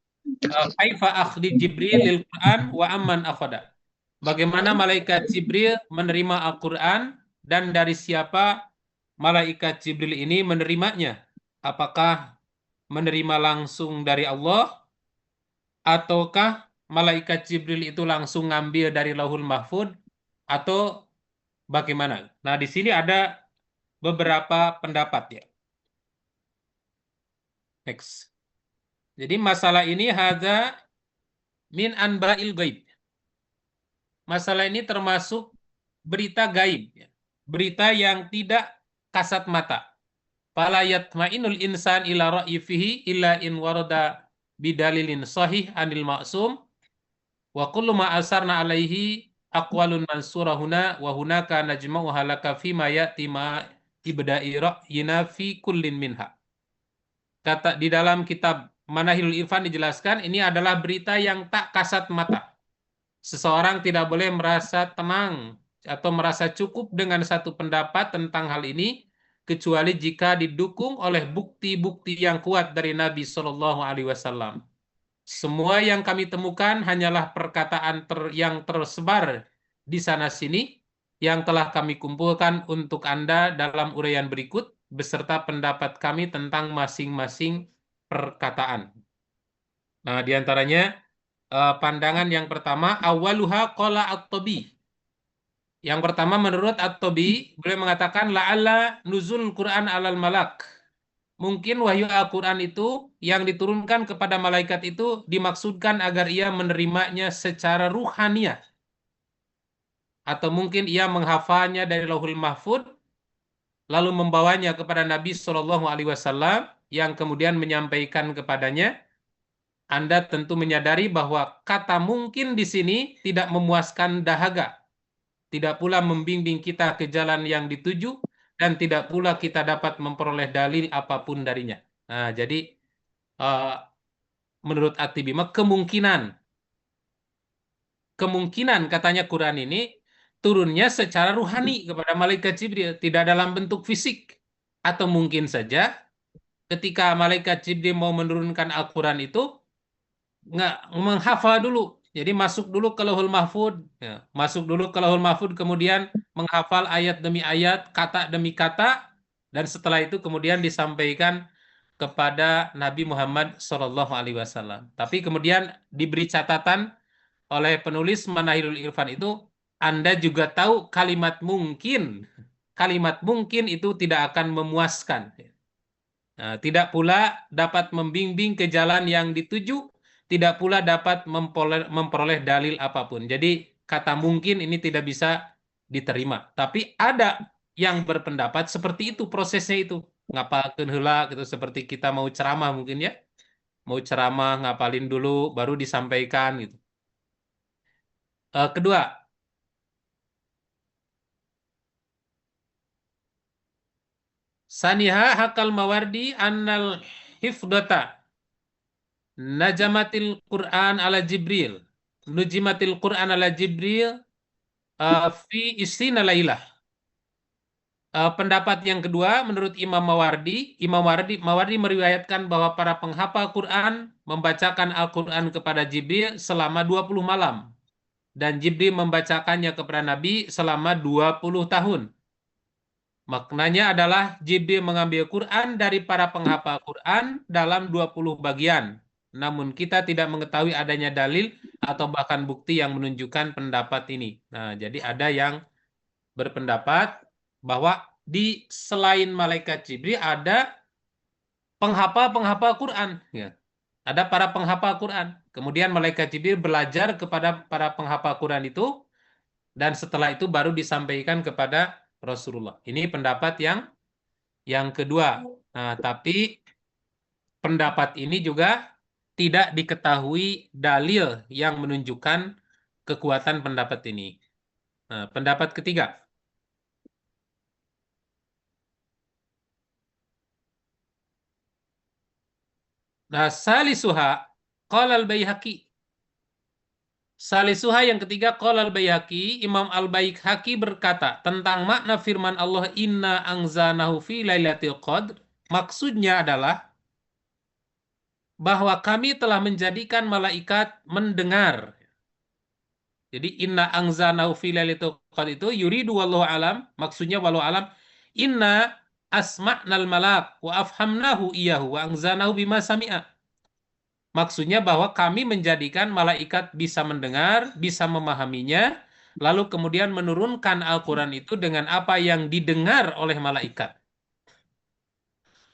kaifa akhdi Jibril lil Qur'an wa amman akhada. Bagaimana malaikat Jibril menerima Al-Qur'an dan dari siapa malaikat Jibril ini menerimanya? Apakah menerima langsung dari Allah ataukah malaikat Jibril itu langsung ngambil dari Lauhul Mahfud atau bagaimana? Nah, di sini ada beberapa pendapat ya. Next. Jadi masalah ini hadza min anba'il ghaib. Masalah ini termasuk berita gaib, ya. Berita yang tidak kasat mata. Fala yatma'inul insan ila ra'yi fihi illa in warada bidalilin sahih anil ma'sum wa kullu ma asarna alaihi aqwalun mansurahuna wa hunaka najma'u halaka fima ya'ti ma ibda'i ra'yina fi kullin minha. Kata di dalam kitab Manahilul Irfan dijelaskan ini adalah berita yang tak kasat mata. Seseorang tidak boleh merasa tenang atau merasa cukup dengan satu pendapat tentang hal ini kecuali jika didukung oleh bukti-bukti yang kuat dari Nabi Shallallahu Alaihi Wasallam. Semua yang kami temukan hanyalah perkataan yang tersebar di sana-sini yang telah kami kumpulkan untuk Anda dalam uraian berikut beserta pendapat kami tentang masing-masing perkataan. Nah, diantaranya pandangan yang pertama, awaluha qala at-Tabi. Yang pertama menurut at-Tabi, beliau mengatakan la'alla nuzul Quran alal malak. Mungkin wahyu Al-Quran itu yang diturunkan kepada malaikat itu dimaksudkan agar ia menerimanya secara ruhaniah. Atau mungkin ia menghafalnya dari Lauhul Mahfud, lalu membawanya kepada Nabi Shallallahu Alaihi Wasallam yang kemudian menyampaikan kepadanya. Anda tentu menyadari bahwa kata mungkin di sini tidak memuaskan dahaga, tidak pula membimbing kita ke jalan yang dituju, dan tidak pula kita dapat memperoleh dalil apapun darinya. Nah, jadi menurut At-Tibimah kemungkinan katanya Quran ini turunnya secara ruhani kepada malaikat Jibril, tidak dalam bentuk fisik. Atau mungkin saja ketika malaikat Jibril mau menurunkan Al-Quran itu nggak menghafal dulu. Jadi masuk dulu ke Lauhul Mahfud, ya. Masuk dulu ke Lauhul Mahfud, kemudian menghafal ayat demi ayat, kata demi kata, dan setelah itu kemudian disampaikan kepada Nabi Muhammad SAW. Tapi kemudian diberi catatan oleh penulis Manahilul Irfan itu, Anda juga tahu kalimat mungkin itu tidak akan memuaskan. Nah, tidak pula dapat membimbing ke jalan yang dituju, tidak pula dapat memperoleh dalil apapun. Jadi kata mungkin ini tidak bisa diterima. Tapi ada yang berpendapat seperti itu prosesnya itu. Ngapalkeun heula gitu, seperti kita mau ceramah mungkin ya. Mau ceramah ngapalin dulu baru disampaikan gitu. Kedua, Saniha hakal mawardi annal hifdata najamatil Quran ala Jibril. Nujimatil Quran ala Jibril fi isrina lailah. Pendapat yang kedua menurut Mawardi meriwayatkan bahwa para penghafal Quran membacakan Al-Quran kepada Jibril selama 20 malam. Dan Jibril membacakannya kepada Nabi selama 20 tahun. Maknanya adalah Jibril mengambil Quran dari para penghafal Quran dalam 20 bagian. Namun kita tidak mengetahui adanya dalil atau bahkan bukti yang menunjukkan pendapat ini. Nah, jadi ada yang berpendapat bahwa di selain malaikat Jibril ada penghafal-penghafal Quran. Ya. Ada para penghafal Quran. Kemudian malaikat Jibril belajar kepada para penghafal Quran itu, dan setelah itu baru disampaikan kepada Rasulullah. Ini pendapat yang kedua. Nah, tapi pendapat ini juga tidak diketahui dalil yang menunjukkan kekuatan pendapat ini. Nah, pendapat ketiga. Nah, salisuha qala al-Baihaqi. Salisuha yang ketiga qala al-Baihaqi, Imam al-Baihaqi berkata tentang makna firman Allah inna anzanahu fi lailatul qadr. Maksudnya adalah bahwa kami telah menjadikan malaikat mendengar. Jadi inna anzanahu fi lailatul qadr itu yuridu wallahu alam, maksudnya wallahu alam, inna asma'nal malak wa afhamnahu iyahu wa anzanahu bima sami'a. Maksudnya bahwa kami menjadikan malaikat bisa mendengar, bisa memahaminya, lalu kemudian menurunkan Al-Quran itu dengan apa yang didengar oleh malaikat.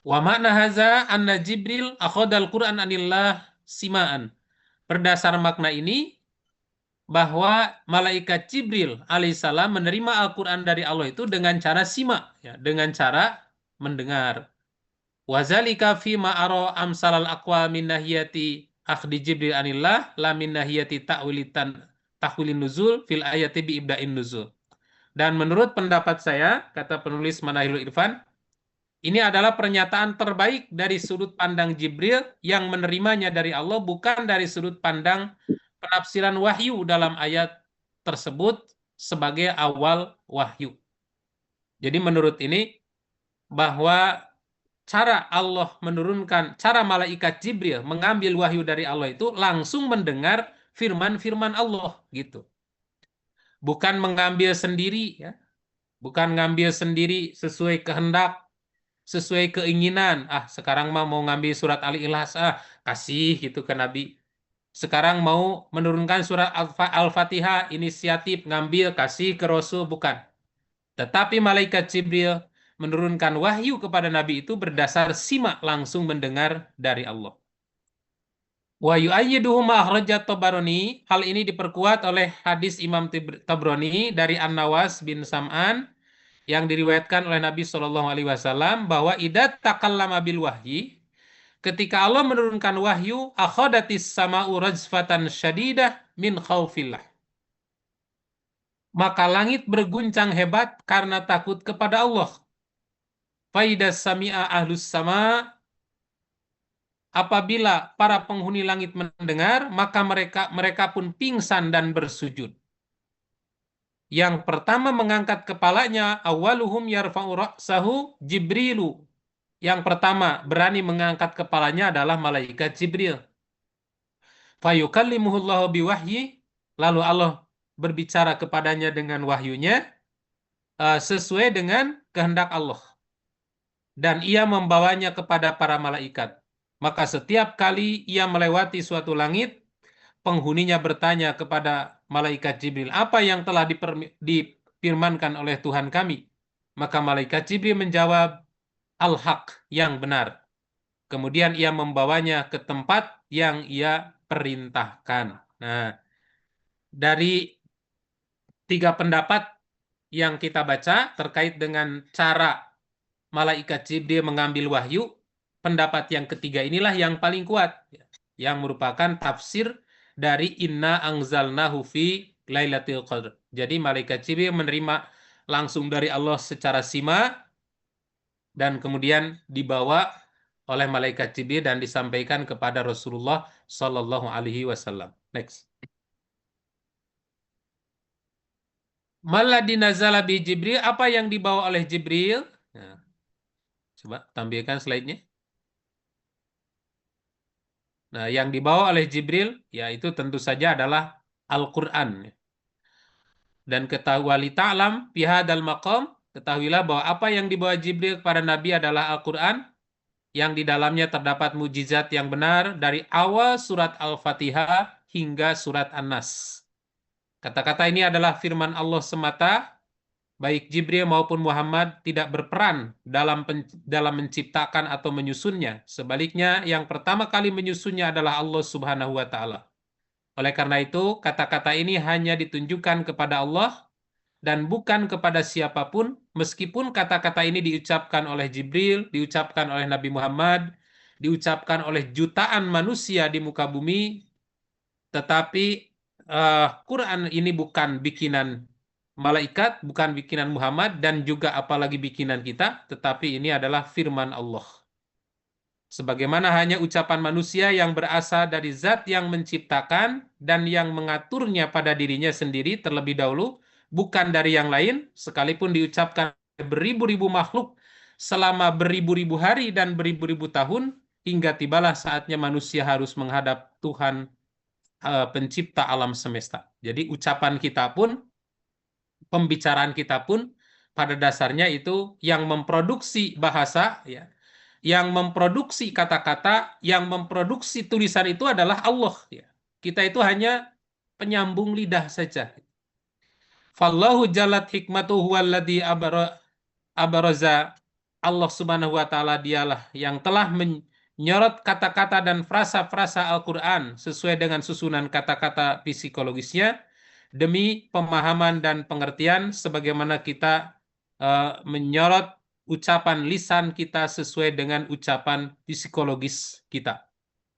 Wa makna haza anna Jibril akhodal Quran anillah simaan. Berdasar makna ini, bahwa malaikat Jibril alaihissalam menerima Al-Quran dari Allah itu dengan cara simak, ya, dengan cara mendengar. Wazalika fi ma'aro amsalal aqwa min nahiyati akhdi Jibril anillah la min nahiyati tahwilin nuzul fil ayati bi ibda'in nuzul. Dan menurut pendapat saya, kata penulis Manahilul Irfan, ini adalah pernyataan terbaik dari sudut pandang Jibril yang menerimanya dari Allah, bukan dari sudut pandang penafsiran wahyu dalam ayat tersebut sebagai awal wahyu. Jadi menurut ini, bahwa cara Allah menurunkan, cara malaikat Jibril mengambil wahyu dari Allah itu langsung mendengar firman-firman Allah gitu. Bukan mengambil sendiri, ya. Bukan ngambil sendiri sesuai kehendak, sesuai keinginan. Ah, sekarang mau ngambil surat Al-Ikhlas, kasih gitu ke Nabi. Sekarang mau menurunkan surat Al-Fatihah, inisiatif ngambil kasih ke Rasul, bukan. Tetapi malaikat Jibril menurunkan wahyu kepada Nabi itu berdasar simak, langsung mendengar dari Allah. Wa yu'ayyiduhu ma akhrajat Tabarani. Hal ini diperkuat oleh hadis Imam Tabrani dari An-Nawas bin Sam'an yang diriwayatkan oleh Nabi Shallallahu Alaihi Wasallam bahwa idat takallama bil wahyi, ketika Allah menurunkan wahyu, akhadatis sama'u rajfatan syadidah min khaufillah, maka langit berguncang hebat karena takut kepada Allah. Faidas sami'a ahlus sama, apabila para penghuni langit mendengar, maka mereka pun pingsan dan bersujud. Yang pertama mengangkat kepalanya, awaluhum yarfa'u ra'sahu Jibrilu. Yang pertama berani mengangkat kepalanya adalah malaikat Jibril. Fayukallimuhullahu biwahyi, lalu Allah berbicara kepadanya dengan wahyunya sesuai dengan kehendak Allah. Dan ia membawanya kepada para malaikat. Maka setiap kali ia melewati suatu langit, penghuninya bertanya kepada malaikat Jibril, apa yang telah difirmankan oleh Tuhan kami? Maka malaikat Jibril menjawab, al-haq, yang benar. Kemudian ia membawanya ke tempat yang ia perintahkan. Nah, dari 3 pendapat yang kita baca terkait dengan cara malaikat Jibril mengambil wahyu, pendapat yang ketiga inilah yang paling kuat, yang merupakan tafsir dari inna anzalnahu fi lailatul qadr. Jadi malaikat Jibril menerima langsung dari Allah secara sima dan kemudian dibawa oleh malaikat Jibril dan disampaikan kepada Rasulullah Shallallahu Alaihi Wasallam. Next. Maladina zalabi Jibril, apa yang dibawa oleh Jibril? Nah, coba tampilkan slide-nya. Nah, yang dibawa oleh Jibril, yaitu tentu saja adalah Al-Quran. Dan ketahuilah ta'lam bihadal maqam, ketahuilah bahwa apa yang dibawa Jibril kepada Nabi adalah Al-Quran, yang di dalamnya terdapat mujizat yang benar dari awal surat Al-Fatihah hingga surat An-Nas. Kata-kata ini adalah firman Allah semata, baik Jibril maupun Muhammad tidak berperan dalam menciptakan atau menyusunnya. Sebaliknya, yang pertama kali menyusunnya adalah Allah Subhanahu wa Ta'ala. Oleh karena itu, kata-kata ini hanya ditunjukkan kepada Allah dan bukan kepada siapapun, meskipun kata-kata ini diucapkan oleh Jibril, diucapkan oleh Nabi Muhammad, diucapkan oleh jutaan manusia di muka bumi, tetapi Quran ini bukan bikinan malaikat, bukan bikinan Muhammad, dan juga apalagi bikinan kita, tetapi ini adalah firman Allah. Sebagaimana hanya ucapan manusia yang berasal dari zat yang menciptakan dan yang mengaturnya pada dirinya sendiri terlebih dahulu, bukan dari yang lain, sekalipun diucapkan beribu-ribu makhluk selama beribu-ribu hari dan beribu-ribu tahun, hingga tibalah saatnya manusia harus menghadap Tuhan pencipta alam semesta. Jadi ucapan kita pun, pembicaraan kita pun pada dasarnya itu yang memproduksi bahasa, ya, yang memproduksi kata-kata, yang memproduksi tulisan itu adalah Allah. Ya. Kita itu hanya penyambung lidah saja. Fallahu jalat hikmatuhu alladhi abaraza. Allah Subhanahu wa taala dialah yang telah menyorot kata-kata dan frasa-frasa Al-Qur'an sesuai dengan susunan kata-kata psikologisnya demi pemahaman dan pengertian sebagaimana kita menyorot ucapan lisan kita sesuai dengan ucapan psikologis kita.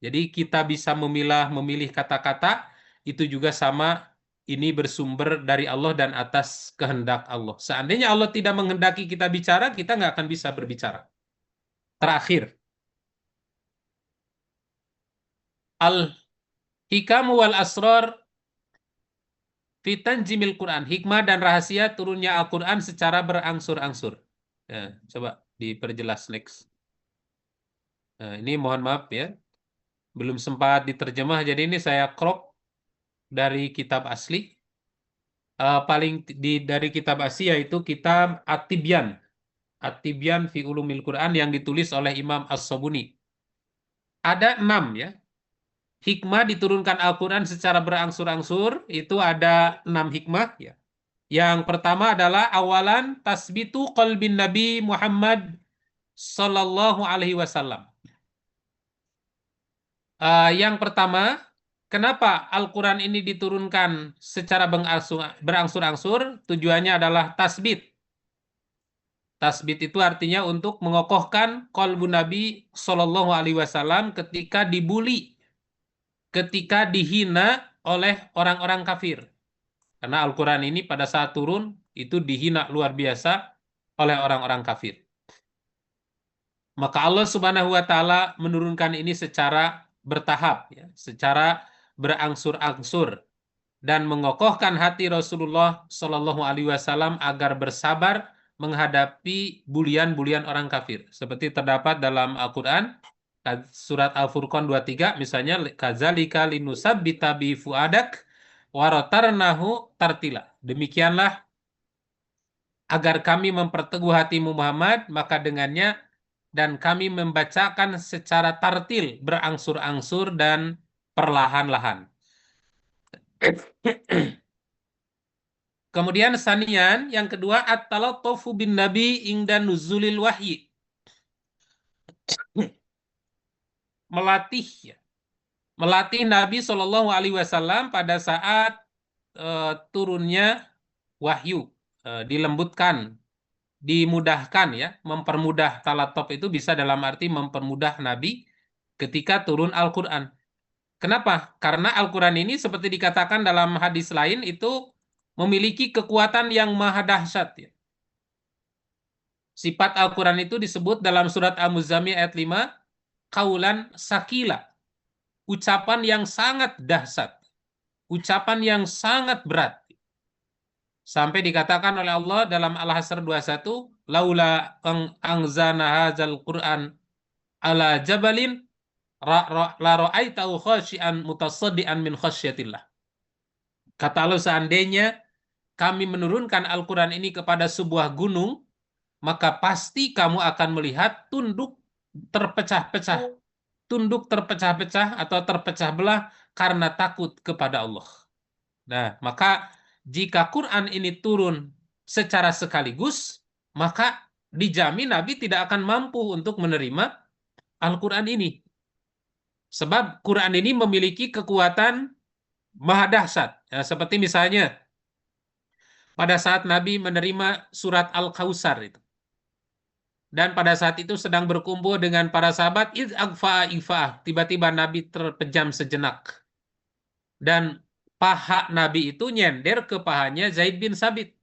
Jadi kita bisa memilih kata-kata itu juga sama, ini bersumber dari Allah dan atas kehendak Allah. Seandainya Allah tidak menghendaki kita bicara, kita nggak akan bisa berbicara. Terakhir, al-hikamu wal asrar fitan jimil Quran. Hikmah dan rahasia turunnya Al-Quran secara berangsur-angsur. Ya, coba diperjelas next. Nah, ini mohon maaf ya, belum sempat diterjemah, jadi ini saya crop dari kitab asli. Paling dari kitab asli yaitu kitab At-Tibyan. At-Tibyan fi Ulumil Quran yang ditulis oleh Imam As-Sabuni. Ada 6 ya. Hikmah diturunkan Al-Quran secara berangsur-angsur, itu ada 6 hikmah ya. Yang pertama adalah awalan tasbitu qalbin Nabi Muhammad sallallahu alaihi wasallam. Yang pertama, kenapa Al-Quran ini diturunkan secara berangsur-angsur? Tujuannya adalah tasbit. Tasbit itu artinya untuk mengokohkan qalbu Nabi sallallahu alaihi wasallam ketika dibuli, ketika dihina oleh orang-orang kafir. Karena Al-Quran ini pada saat turun itu dihina luar biasa oleh orang-orang kafir. Maka Allah Subhanahu wa taala menurunkan ini secara bertahap ya, secara berangsur-angsur dan mengokohkan hati Rasulullah Shallallahu alaihi wasallam agar bersabar menghadapi bulian-bulian orang kafir. Seperti terdapat dalam Al-Quran surat Al-Furqan 23 misalnya, kadzalika linusabbita bi fuadak waratarnahu tartila. Demikianlah agar kami memperteguh hatimu Muhammad, maka dengannya dan kami membacakan secara tartil, berangsur-angsur dan perlahan-lahan. Kemudian sanian, yang kedua, at-talattufu bin nabi ingda nuzulil wahyi. Melatih ya. Melatih Nabi Shallallahu alaihi wasallam pada saat turunnya wahyu, dilembutkan, dimudahkan ya, mempermudah. Talatop itu bisa dalam arti mempermudah Nabi ketika turun Al-Quran. Kenapa? Karena Al-Quran ini seperti dikatakan dalam hadis lain itu memiliki kekuatan yang maha dahsyat ya. Sifat Al-Quran itu disebut dalam surat Al-Muzammil ayat 5, kaulan sakila, ucapan yang sangat dahsyat, ucapan yang sangat berat. Sampai dikatakan oleh Allah dalam Al-Hasr 21, laula angzana hadzal Qur'an ala jabalin la ra'aitahu khashi'an mutasaddian min khasyatillah. Kata Allah, seandainya kami menurunkan Al-Quran ini kepada sebuah gunung, maka pasti kamu akan melihat tunduk terpecah-pecah, tunduk terpecah-pecah atau terpecah belah karena takut kepada Allah. Nah, maka jika Quran ini turun secara sekaligus, maka dijamin Nabi tidak akan mampu untuk menerima Al-Quran ini. Sebab Quran ini memiliki kekuatan maha dahsyat. Ya, seperti misalnya pada saat Nabi menerima surat Al-Kautsar itu. Dan pada saat itu sedang berkumpul dengan para sahabat, tiba-tiba Nabi terpejam sejenak. Dan paha Nabi itu nyender ke pahanya Zaid bin Sabit.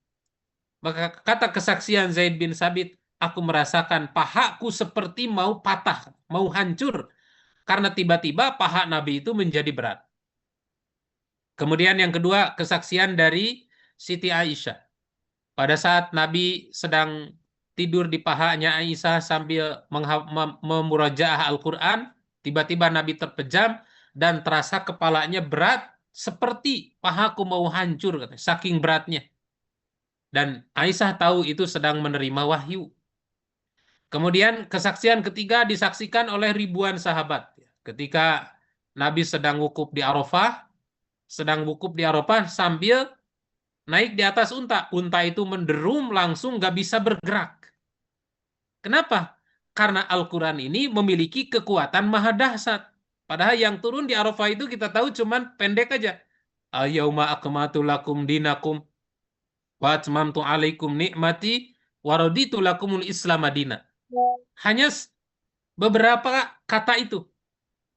Maka kata kesaksian Zaid bin Sabit, aku merasakan pahaku seperti mau patah, mau hancur. Karena tiba-tiba paha Nabi itu menjadi berat. Kemudian yang kedua, kesaksian dari Siti Aisyah. Pada saat Nabi sedang tidur di pahanya Aisyah sambil memurajaah Al-Quran, tiba-tiba Nabi terpejam dan terasa kepalanya berat seperti pahaku mau hancur, saking beratnya. Dan Aisyah tahu itu sedang menerima wahyu. Kemudian kesaksian ketiga disaksikan oleh ribuan sahabat. Ketika Nabi sedang wukuf di Arafah sambil naik di atas unta. Unta itu menderum langsung nggak bisa bergerak. Kenapa? Karena Al-Quran ini memiliki kekuatan maha dahsyat. Padahal yang turun di Arafah itu kita tahu cuman pendek aja. Al-yauma akmaltu lakum dinakum wa atmamtu alaikum nikmati wa raditu lakumul Islam madina. Hanya beberapa kata itu.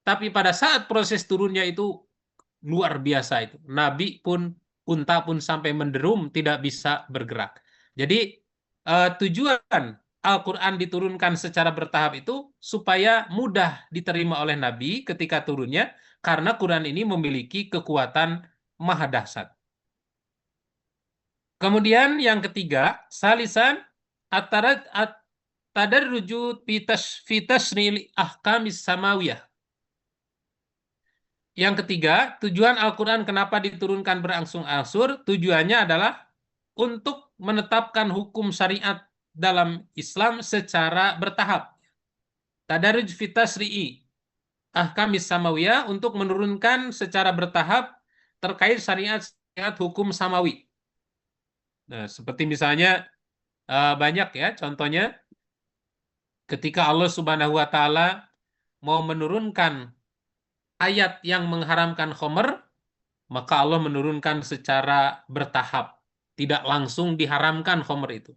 Tapi pada saat proses turunnya itu luar biasa itu. Nabi pun, unta pun sampai menderum tidak bisa bergerak. Jadi tujuan Al-Quran diturunkan secara bertahap itu supaya mudah diterima oleh Nabi ketika turunnya, karena Quran ini memiliki kekuatan maha dahsyat. Kemudian yang ketiga, salisan at-tadarruju fi tashril ahkamis samawiyah. Yang ketiga, tujuan Al-Quran kenapa diturunkan berangsur-angsur? Tujuannya adalah untuk menetapkan hukum syariat dalam Islam secara bertahap. Tadarruj fi tasri'i ahkamis samawiyah, untuk menurunkan secara bertahap terkait syariat hukum samawi. Nah, seperti misalnya banyak ya contohnya ketika Allah Subhanahu wa taala mau menurunkan ayat yang mengharamkan khamr, maka Allah menurunkan secara bertahap, tidak langsung diharamkan khamr itu.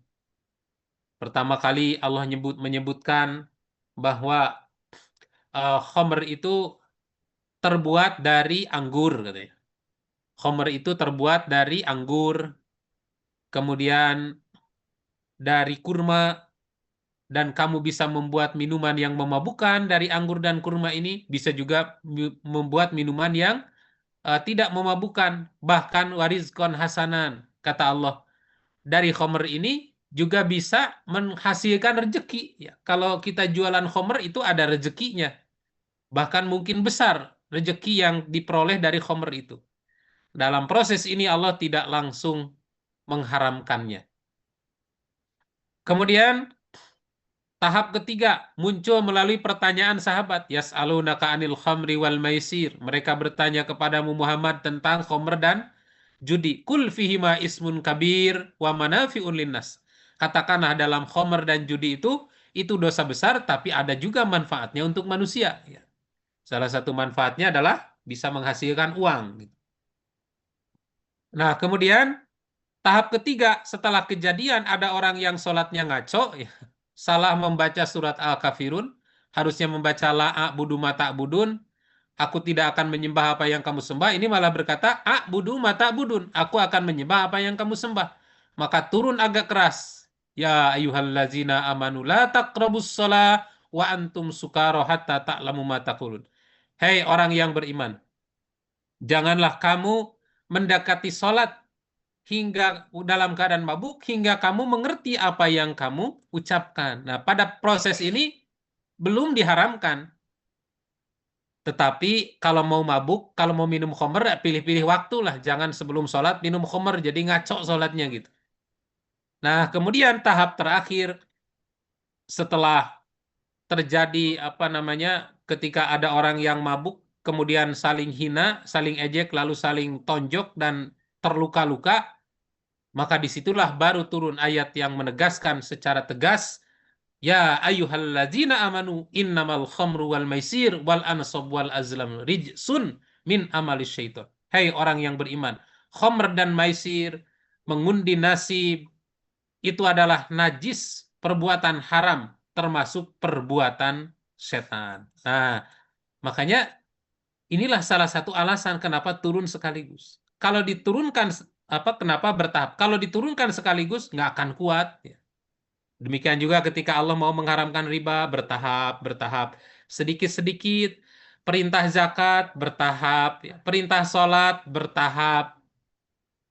Pertama kali Allah menyebutkan bahwa khamr itu terbuat dari anggur, katanya. Khamr itu terbuat dari anggur, kemudian dari kurma, dan kamu bisa membuat minuman yang memabukkan dari anggur dan kurma ini, bisa juga membuat minuman yang tidak memabukkan, bahkan warizkon hasanan, kata Allah. Dari khamr ini juga bisa menghasilkan rezeki. Ya, kalau kita jualan khamr itu ada rezekinya, bahkan mungkin besar rezeki yang diperoleh dari khamr itu. Dalam proses ini Allah tidak langsung mengharamkannya. Kemudian tahap ketiga muncul melalui pertanyaan sahabat. Yas'alunaka anil khamri wal maisir. Mereka bertanya kepadamu Muhammad tentang khamr dan judi. Kul fihima ismun kabir wa manafi'un linnas. Katakanlah dalam khamr dan judi itu dosa besar, tapi ada juga manfaatnya untuk manusia. Ya. Salah satu manfaatnya adalah bisa menghasilkan uang. Nah, kemudian tahap ketiga, setelah kejadian ada orang yang sholatnya ngaco, ya, salah membaca surat Al-Kafirun, harusnya membaca la'a'budu mata'budun, aku tidak akan menyembah apa yang kamu sembah, ini malah berkata, a'budu mata'budun, aku akan menyembah apa yang kamu sembah. Maka turun agak keras. Ya ayyuhallazina amanu la taqrabus shalah wa antum sukara hatta ta'lamu ma taqulun. Hei orang yang beriman, janganlah kamu mendekati sholat hingga dalam keadaan mabuk, hingga kamu mengerti apa yang kamu ucapkan. Nah, pada proses ini belum diharamkan. Tetapi kalau mau mabuk, kalau mau minum khamr, pilih-pilih waktu lah. Jangan sebelum sholat minum khamr, jadi ngaco sholatnya gitu. Nah, kemudian tahap terakhir, setelah terjadi ketika ada orang yang mabuk, kemudian saling hina, saling ejek, lalu saling tonjok dan terluka-luka, maka disitulah baru turun ayat yang menegaskan secara tegas, ya ayyuhalladzina amanu innamal khamru wal maisir wal ansab wal azlam rijsun min amalis syaitan. Hai orang yang beriman, khamr dan maisir, mengundi nasib, itu adalah najis, perbuatan haram, termasuk perbuatan setan. Nah, makanya inilah salah satu alasan kenapa turun sekaligus. Kalau diturunkan kenapa bertahap? Kalau diturunkan sekaligus nggak akan kuat. Ya. Demikian juga ketika Allah mau mengharamkan riba, bertahap, bertahap, sedikit-sedikit. Perintah zakat bertahap, ya. Perintah sholat bertahap,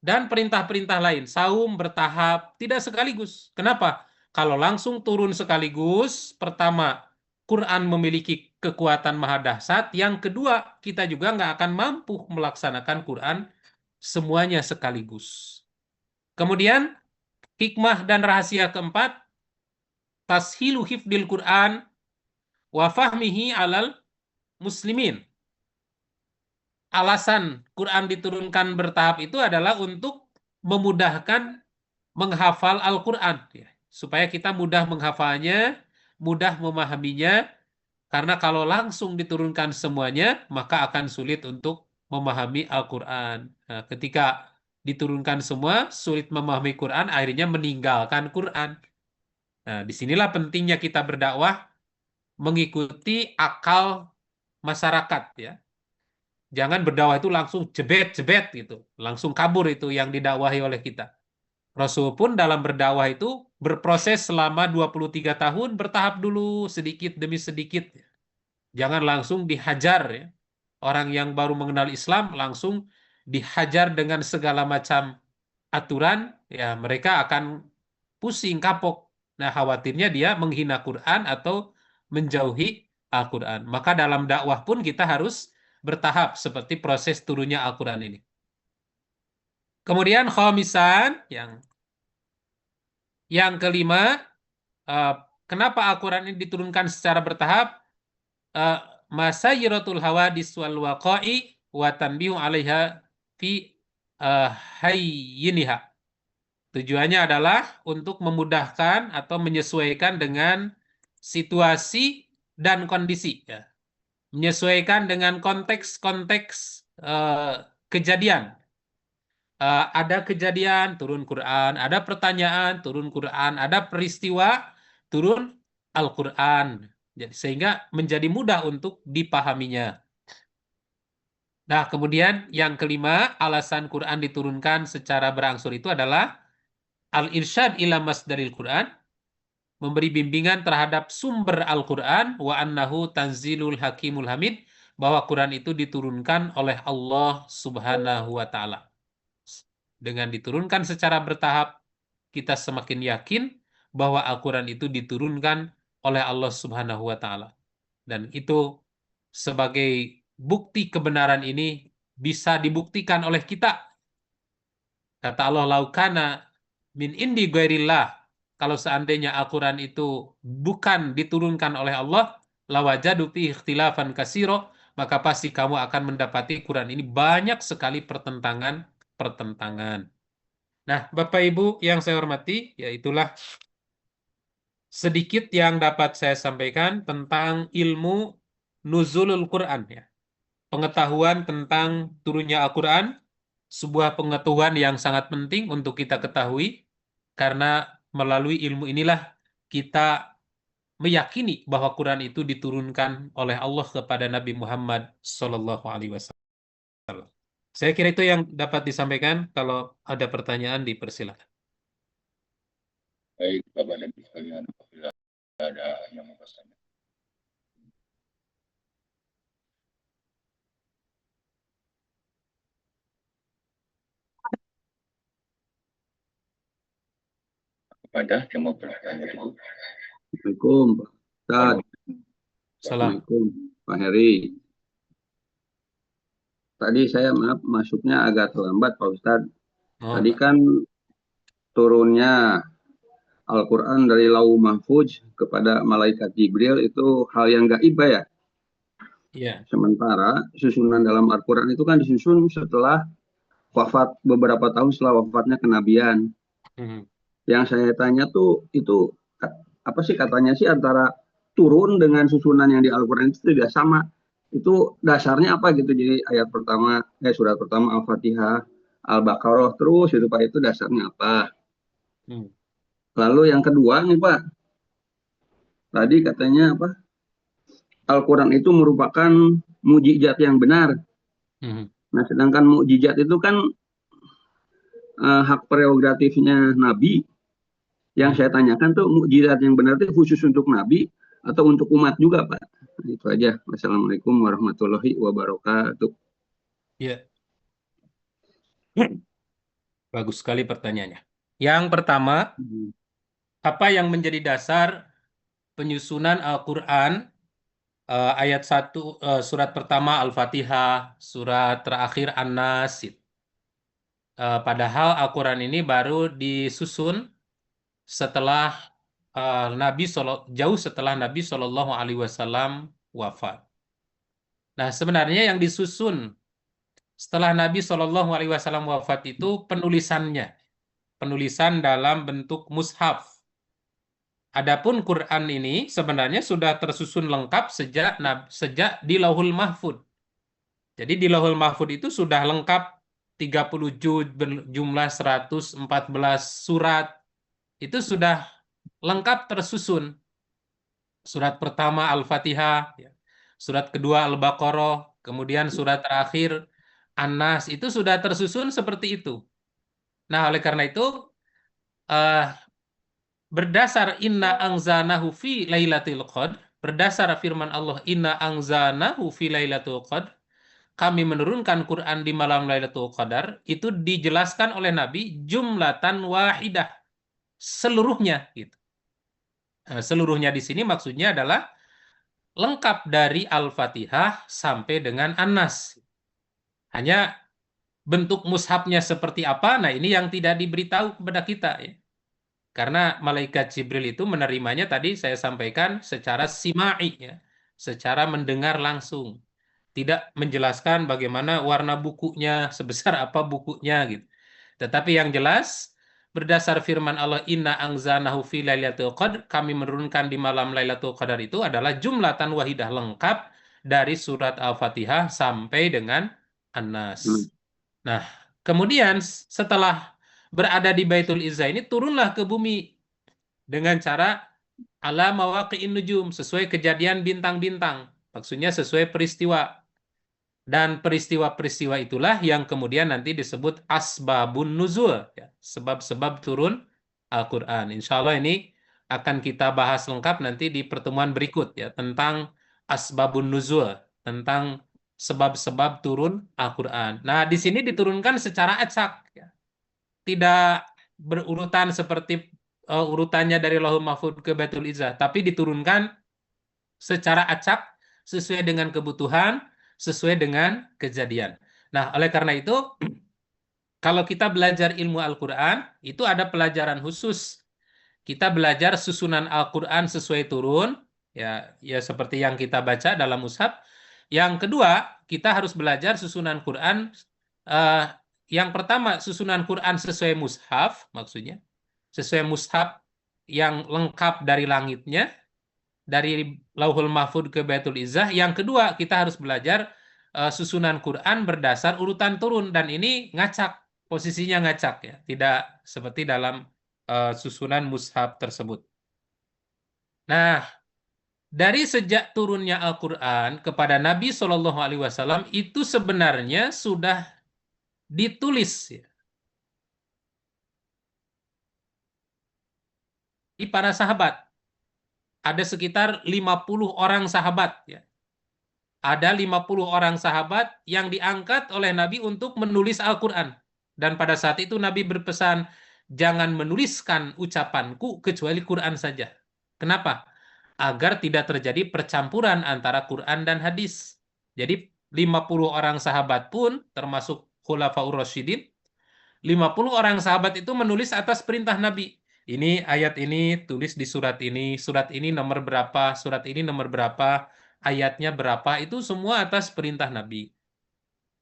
dan perintah-perintah lain, saum bertahap, tidak sekaligus. Kenapa? Kalau langsung turun sekaligus, pertama, Quran memiliki kekuatan maha dahsyat. Yang kedua, kita juga nggak akan mampu melaksanakan Quran semuanya sekaligus. Kemudian, hikmah dan rahasia keempat, tashilu hifdil Quran wa fahmihi alal muslimin. Alasan Quran diturunkan bertahap itu adalah untuk memudahkan menghafal Al-Quran, ya. Supaya kita mudah menghafalnya, mudah memahaminya, karena kalau langsung diturunkan semuanya, maka akan sulit untuk memahami Al-Quran. Nah, ketika diturunkan semua, sulit memahami Quran, akhirnya meninggalkan Quran. Nah, disinilah pentingnya kita berdakwah mengikuti akal masyarakat, ya. Jangan berdakwah itu langsung jebet-jebet gitu, langsung kabur itu yang didakwahi oleh kita. Rasul pun dalam berdakwah itu berproses selama 23 tahun, bertahap dulu sedikit demi sedikit. Jangan langsung dihajar, ya. Orang yang baru mengenal Islam langsung dihajar dengan segala macam aturan, ya mereka akan pusing, kapok. Nah, khawatirnya dia menghina Quran atau menjauhi Al-Quran. Maka dalam dakwah pun kita harus bertahap seperti proses turunnya Al-Quran ini. Kemudian khomisan, yang kelima, eh, kenapa Al-Quran ini diturunkan secara bertahap? Eh, Masayiratul hawadis wal waqa'i wa tanbihu 'alaiha fi eh, hayyiniha. Tujuannya adalah untuk memudahkan atau menyesuaikan dengan situasi dan kondisi, ya. Menyesuaikan dengan konteks-konteks kejadian. Ada kejadian, turun Quran. Ada pertanyaan, turun Quran. Ada peristiwa, turun Al-Quran. Jadi, sehingga menjadi mudah untuk dipahaminya. Nah, kemudian yang kelima, alasan Quran diturunkan secara berangsur itu adalah al-irsyad ila masdaril Quran, memberi bimbingan terhadap sumber Al-Quran, wa annahu tanzilul hakimul hamid, bahwa Quran itu diturunkan oleh Allah Subhanahu wa Ta'ala. Dengan diturunkan secara bertahap, kita semakin yakin bahwa Al-Quran itu diturunkan oleh Allah Subhanahu wa Ta'ala. Dan itu sebagai bukti kebenaran ini bisa dibuktikan oleh kita. Kata Allah, laukana min indi ghairillah, kalau seandainya Al-Quran itu bukan diturunkan oleh Allah, lawajadu fi ikhtilafan kasiro, maka pasti kamu akan mendapati Quran ini banyak sekali pertentangan. Nah, Bapak Ibu yang saya hormati, ya itulah sedikit yang dapat saya sampaikan tentang ilmu nuzulul Quran, ya. Pengetahuan tentang turunnya Al-Quran, sebuah pengetahuan yang sangat penting untuk kita ketahui, karena melalui ilmu inilah kita meyakini bahwa Quran itu diturunkan oleh Allah kepada Nabi Muhammad SAW. Saya kira itu yang dapat disampaikan. Kalau ada pertanyaan, dipersilakan. Baik, Bapak dan Ibu sekalian, apabila ada yang mau bertanya. Ada yang mau bertanya, Ibu? Assalamualaikum, Pak Ustadz. Salam. Assalamualaikum, Pak Heri. Tadi saya maaf masuknya agak terlambat, Pak Ustadz. Oh, Tadi kan turunnya Al-Quran dari Lauh Mahfuz kepada malaikat Jibril itu hal yang gaib ya. iya. Sementara susunan dalam Al-Quran itu kan disusun setelah wafat, beberapa tahun setelah wafatnya kenabian. Mhm. Yang saya tanya tuh itu apa sih, katanya sih antara turun dengan susunan yang di Al-Quran itu tidak sama. Itu dasarnya apa gitu? Jadi ayat pertama, surat pertama Al-Fatihah, Al-Baqarah, terus itu Pak, itu dasarnya apa? Hmm. Lalu yang kedua nih Pak, tadi katanya apa? Al-Quran itu merupakan mukjizat yang benar. Mhm. Nah, sedangkan mukjizat itu kan hak prerogatifnya Nabi. Yang saya tanyakan tuh, mukjizat yang benar itu khusus untuk Nabi atau untuk umat juga, Pak? Nah, itu aja. Wassalamualaikum warahmatullahi wabarakatuh. Iya. Bagus sekali pertanyaannya. Yang pertama, apa yang menjadi dasar penyusunan Al-Quran, ayat 1, surat pertama Al-Fatihah, surat terakhir An-Nas. Padahal Al-Quran ini baru disusun setelah jauh setelah Nabi Shallallahu Alaihi Wasallam wafat. Nah, sebenarnya yang disusun setelah Nabi SAW wafat itu penulisan dalam bentuk mushaf. Adapun Quran ini sebenarnya sudah tersusun lengkap sejak di Lauhul Mahfud. Jadi di Lauhul Mahfud itu sudah lengkap 30 juz berjumlah 114 surat. Itu sudah lengkap tersusun. Surat pertama Al-Fatihah, ya. Surat kedua Al-Baqarah, kemudian surat terakhir An-Nas, itu sudah tersusun seperti itu. Nah, oleh karena itu eh, berdasar inna anzanahu fi lailatul qadr, berdasar firman Allah inna anzanahu fi lailatul qadr, kami menurunkan Quran di malam Lailatul Qadar, itu dijelaskan oleh Nabi jumlatan wahidah, seluruhnya gitu. Seluruhnya di sini maksudnya adalah lengkap dari Al-Fatihah sampai dengan An-Nas. Hanya bentuk mushafnya seperti apa, nah ini yang tidak diberitahu kepada kita ya. Karena malaikat Jibril itu menerimanya tadi saya sampaikan secara sima'i ya, secara mendengar langsung. Tidak menjelaskan bagaimana warna bukunya, sebesar apa bukunya gitu. Tetapi yang jelas berdasar firman Allah inna anzanahu fi lailatul qadr, kami menurunkan di malam Lailatul Qadar itu adalah jumlatan wahidah lengkap dari surat Al-Fatihah sampai dengan An-Nas. Nah, kemudian setelah berada di Baitul Izzah ini turunlah ke bumi dengan cara ala mawaqi'in nujum, sesuai kejadian bintang-bintang. Maksudnya sesuai peristiwa. Dan peristiwa-peristiwa itulah yang kemudian nanti disebut asbabun nuzul, ya, sebab-sebab turun Al-Quran. Insya Allah ini akan kita bahas lengkap nanti di pertemuan berikut ya, tentang asbabun nuzul, tentang sebab-sebab turun Al-Quran. Nah, di sini diturunkan secara acak, ya. Tidak berurutan seperti urutannya dari Lauhul Mahfud ke Baitul Izzah, tapi diturunkan secara acak sesuai dengan kebutuhan, sesuai dengan kejadian. Nah, oleh karena itu, kalau kita belajar ilmu Al-Quran, itu ada pelajaran khusus. Kita belajar susunan Al-Quran sesuai turun, ya seperti yang kita baca dalam mushaf. Yang kedua, kita harus belajar susunan Quran. eh, yang pertama, susunan Quran sesuai mushaf, maksudnya. Sesuai mushaf yang lengkap dari langitnya, dari Lauhul Mahfud ke Baitul Izzah. Yang kedua, kita harus belajar susunan Quran berdasar urutan turun, dan ini ngacak, posisinya ngacak ya, tidak seperti dalam susunan mushaf tersebut. Nah, dari sejak turunnya Al-Quran kepada Nabi Shallallahu Alaihi Wasallam itu sebenarnya sudah ditulis ya, di para sahabat. Ada sekitar 50 orang sahabat ya. Ada 50 orang sahabat yang diangkat oleh Nabi untuk menulis Al-Quran. Dan pada saat itu Nabi berpesan, jangan menuliskan ucapanku kecuali Quran saja. Kenapa? Agar tidak terjadi percampuran antara Quran dan hadis. Jadi 50 orang sahabat pun, termasuk Khulafaur Rasyidin, 50 orang sahabat itu menulis atas perintah Nabi. Ini ayat ini tulis di surat ini nomor berapa, surat ini nomor berapa, ayatnya berapa, itu semua atas perintah Nabi.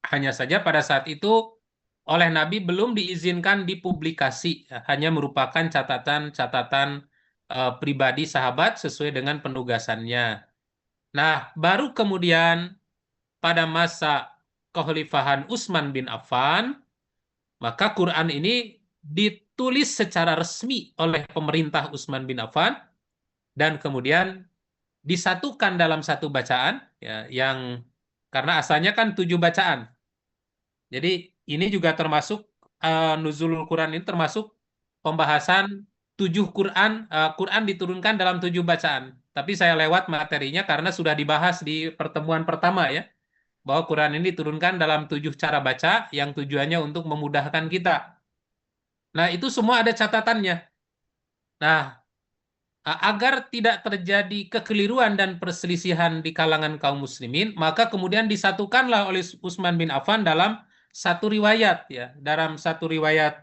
Hanya saja pada saat itu oleh Nabi belum diizinkan dipublikasi, hanya merupakan catatan-catatan pribadi sahabat sesuai dengan penugasannya. Nah, baru kemudian pada masa kekhalifahan Utsman bin Affan, maka Quran ini ditulis secara resmi oleh pemerintah Utsman bin Affan dan kemudian disatukan dalam satu bacaan ya, yang karena asalnya kan 7 bacaan. Jadi ini juga termasuk nuzulul Quran ini termasuk pembahasan 7 Quran. Quran diturunkan dalam 7 bacaan. Tapi saya lewat materinya karena sudah dibahas di pertemuan pertama ya, bahwa Quran ini diturunkan dalam 7 cara baca yang tujuannya untuk memudahkan kita. Nah, itu semua ada catatannya. Nah, agar tidak terjadi kekeliruan dan perselisihan di kalangan kaum muslimin, maka kemudian disatukanlah oleh Utsman bin Affan dalam satu riwayat ya, dalam satu riwayat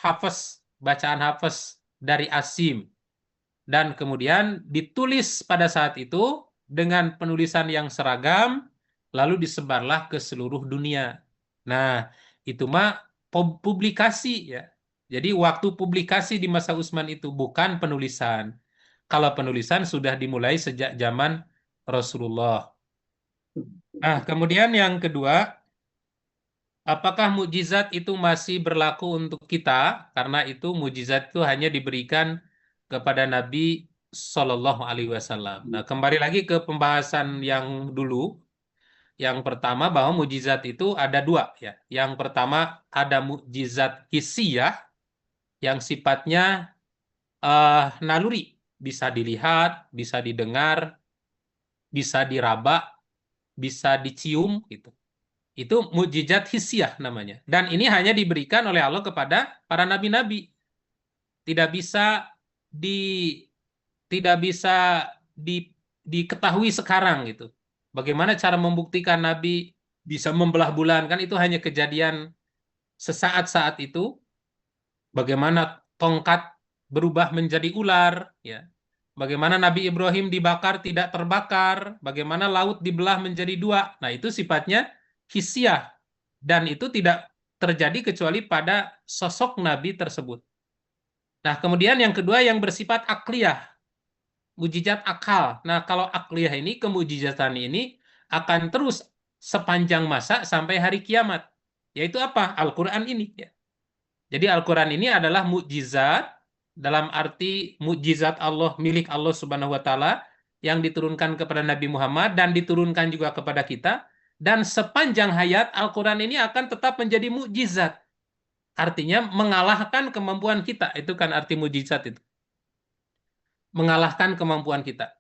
Hafs, bacaan Hafs dari Asim. Dan kemudian ditulis pada saat itu dengan penulisan yang seragam, lalu disebarlah ke seluruh dunia. Nah, itu mah publikasi ya. Jadi waktu publikasi di masa Utsman itu bukan penulisan. Kalau penulisan sudah dimulai sejak zaman Rasulullah. Nah, kemudian yang kedua, apakah mukjizat itu masih berlaku untuk kita? Karena itu mukjizat itu hanya diberikan kepada Nabi Shallallahu Alaihi Wasallam. Nah, kembali lagi ke pembahasan yang dulu. Yang pertama bahwa mukjizat itu ada dua ya. Yang pertama ada mukjizat hissiyah yang sifatnya naluri, bisa dilihat, bisa didengar, bisa diraba, bisa dicium gitu. Itu mukjizat hissiyah namanya. Dan ini hanya diberikan oleh Allah kepada para nabi-nabi. Tidak bisa di tidak bisa di, diketahui sekarang gitu. Bagaimana cara membuktikan Nabi bisa membelah bulan, kan itu hanya kejadian sesaat saat itu. Bagaimana tongkat berubah menjadi ular, ya. Bagaimana Nabi Ibrahim dibakar tidak terbakar, bagaimana laut dibelah menjadi dua. Nah, itu sifatnya hisiah dan itu tidak terjadi kecuali pada sosok Nabi tersebut. Nah, kemudian yang kedua yang bersifat akliyah, mujizat akal. Nah, kalau akliyah ini, kemujizatan ini akan terus sepanjang masa sampai hari kiamat. Yaitu apa? Al-Quran ini. Ya. Jadi Al-Quran ini adalah mukjizat dalam arti mukjizat Allah, milik Allah Subhanahu wa Ta'ala yang diturunkan kepada Nabi Muhammad dan diturunkan juga kepada kita. Dan sepanjang hayat Al-Quran ini akan tetap menjadi mukjizat. Artinya mengalahkan kemampuan kita. Itu kan arti mukjizat itu. Mengalahkan kemampuan kita.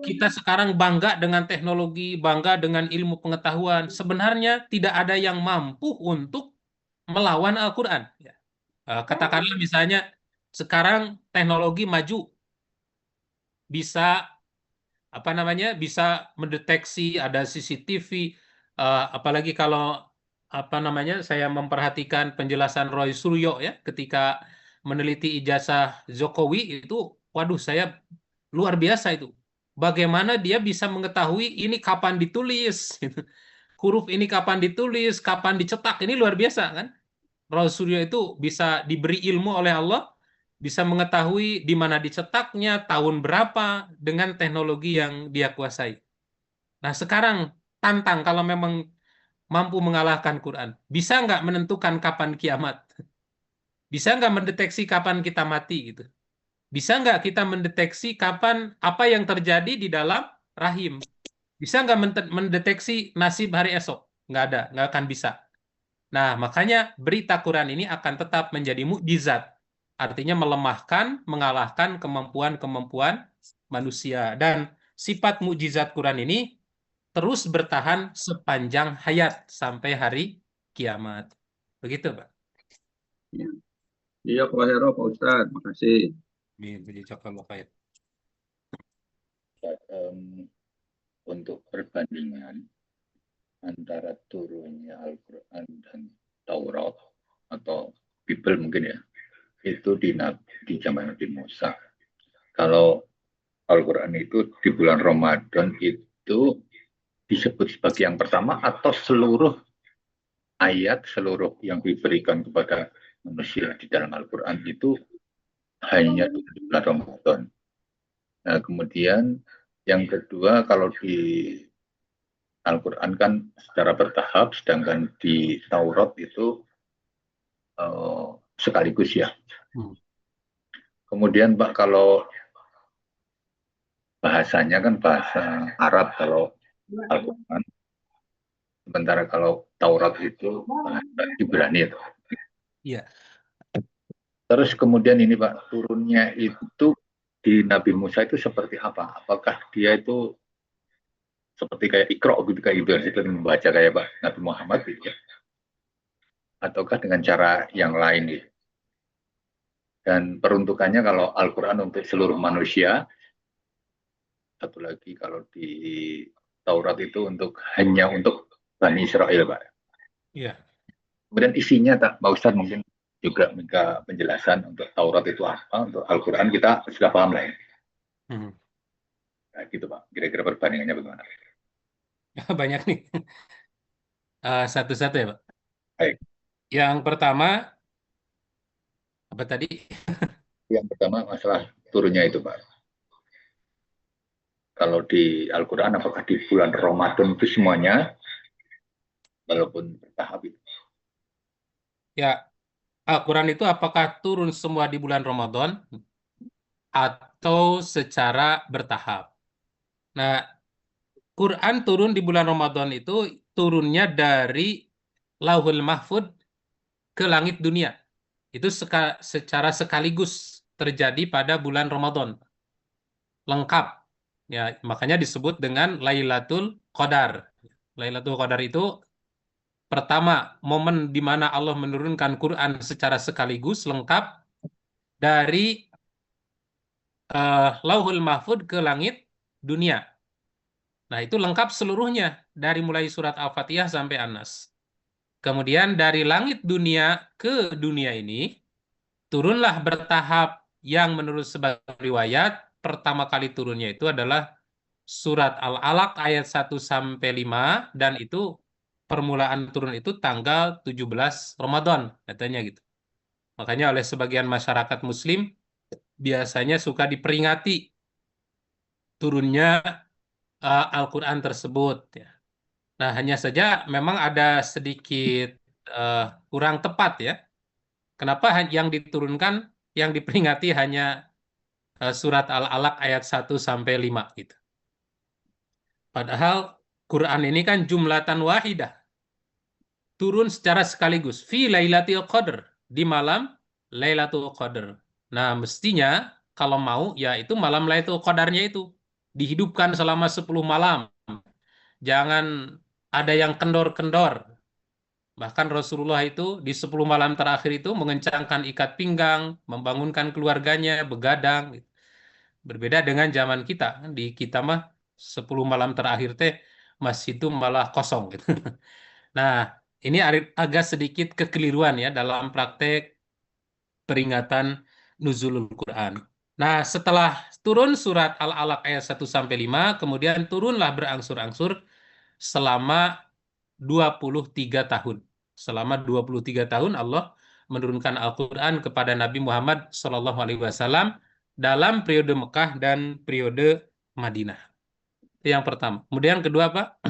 Kita sekarang bangga dengan teknologi, bangga dengan ilmu pengetahuan. Sebenarnya tidak ada yang mampu untuk melawan Al-Quran. Ya. Katakanlah misalnya sekarang teknologi maju, bisa apa namanya, bisa mendeteksi ada CCTV, apalagi kalau apa namanya, saya memperhatikan penjelasan Roy Suryo ya ketika meneliti ijazah Jokowi itu, waduh saya luar biasa itu. Bagaimana dia bisa mengetahui ini kapan ditulis, huruf ini kapan ditulis, kapan dicetak, ini luar biasa kan? Roy Suryo itu bisa diberi ilmu oleh Allah, bisa mengetahui di mana dicetaknya, tahun berapa, dengan teknologi yang dia kuasai. Nah, sekarang tantang kalau memang mampu mengalahkan Quran. Bisa nggak menentukan kapan kiamat? Bisa nggak mendeteksi kapan kita mati gitu? Bisa nggak kita mendeteksi kapan apa yang terjadi di dalam rahim? Bisa nggak mendeteksi nasib hari esok? Nggak ada, nggak akan bisa. Nah, makanya berita Quran ini akan tetap menjadi mukjizat. Artinya melemahkan, mengalahkan kemampuan-kemampuan manusia. Dan sifat mukjizat Quran ini terus bertahan sepanjang hayat sampai hari kiamat. Begitu, Pak. Ya. Iya, Pak Hero, Pak Ustadz, makasih. Jazakallahu khair. Untuk perbandingan antara turunnya Al-Quran dan Taurat atau Bible mungkin ya, itu di zaman Nabi Musa. Kalau Al-Quran itu di bulan Ramadan itu disebut sebagai yang pertama, atau seluruh ayat, seluruh yang diberikan kepada manusia di dalam Al-Quran itu hanya di bulan Ramadan. Nah, kemudian yang kedua, kalau di Al-Quran kan secara bertahap, sedangkan di Taurat itu sekaligus ya. Kemudian Pak, kalau bahasanya kan bahasa Arab kalau Al-Quran, sementara kalau Taurat itu bahasa Ibrani itu. Iya. Terus kemudian ini Pak, turunnya itu di Nabi Musa itu seperti apa? Apakah dia itu seperti kayak Iqra gitu, kayak gitu, seperti membaca kayak Pak Nabi Muhammad gitu ya? Ataukah dengan cara yang lain gitu? Dan peruntukannya kalau Al-Quran untuk seluruh manusia, satu lagi kalau di Taurat itu hanya untuk Bani Israel, Pak. Iya. Kemudian isinya, Pak Ustadz mungkin juga minta penjelasan untuk Taurat itu apa, untuk Al-Quran kita sudah paham lah ya. Nah, gitu Pak, kira-kira perbandingannya bagaimana? Banyak nih. Satu-satu ya, Pak. Baik. Yang pertama, apa tadi? Yang pertama masalah turunnya itu, Pak. Kalau di Al-Quran, apakah di bulan Ramadan itu semuanya, walaupun bertahap itu? Ya, Al-Quran itu apakah turun semua di bulan Ramadan atau secara bertahap? Nah, Quran turun di bulan Ramadan itu turunnya dari Lauhul Mahfud ke langit dunia. Itu secara sekaligus terjadi pada bulan Ramadan. Lengkap. Ya, makanya disebut dengan Lailatul Qadar. Lailatul Qadar itu pertama momen di mana Allah menurunkan Quran secara sekaligus lengkap dari Lauhul Mahfud ke langit dunia. Nah, itu lengkap seluruhnya dari mulai surat Al-Fatihah sampai An-Nas. Kemudian dari langit dunia ke dunia ini turunlah bertahap yang menurut sebagian riwayat pertama kali turunnya itu adalah surat Al-Alaq ayat 1 sampai 5 dan itu permulaan turun itu tanggal 17 Ramadan katanya gitu. Makanya oleh sebagian masyarakat muslim biasanya suka diperingati turunnya Al-Qur'an tersebut ya. Nah, hanya saja memang ada sedikit eh, kurang tepat ya. Kenapa yang diturunkan yang diperingati hanya surat Al-Alaq ayat 1 sampai 5 gitu. Padahal Quran ini kan jumlatan wahidah. Turun secara sekaligus. Fi Lailatul Qadar. Di malam Lailatul Qadar. Nah, mestinya kalau mau, ya itu malam Lailatul Qadarnya itu. Dihidupkan selama 10 malam. Jangan ada yang kendor-kendor. Bahkan Rasulullah itu di 10 malam terakhir itu mengencangkan ikat pinggang, membangunkan keluarganya, begadang. Gitu. Berbeda dengan zaman kita. Di kita mah 10 malam terakhir teh masjid itu malah kosong gitu. Nah, ini agak sedikit kekeliruan ya dalam praktek peringatan nuzulul Quran. Nah, setelah turun surat Al-Alaq ayat 1 sampai 5, kemudian turunlah berangsur-angsur selama 23 tahun. Selama 23 tahun Allah menurunkan Al-Quran kepada Nabi Muhammad SAW dalam periode Mekah dan periode Madinah. Itu yang pertama. Kemudian kedua, Pak?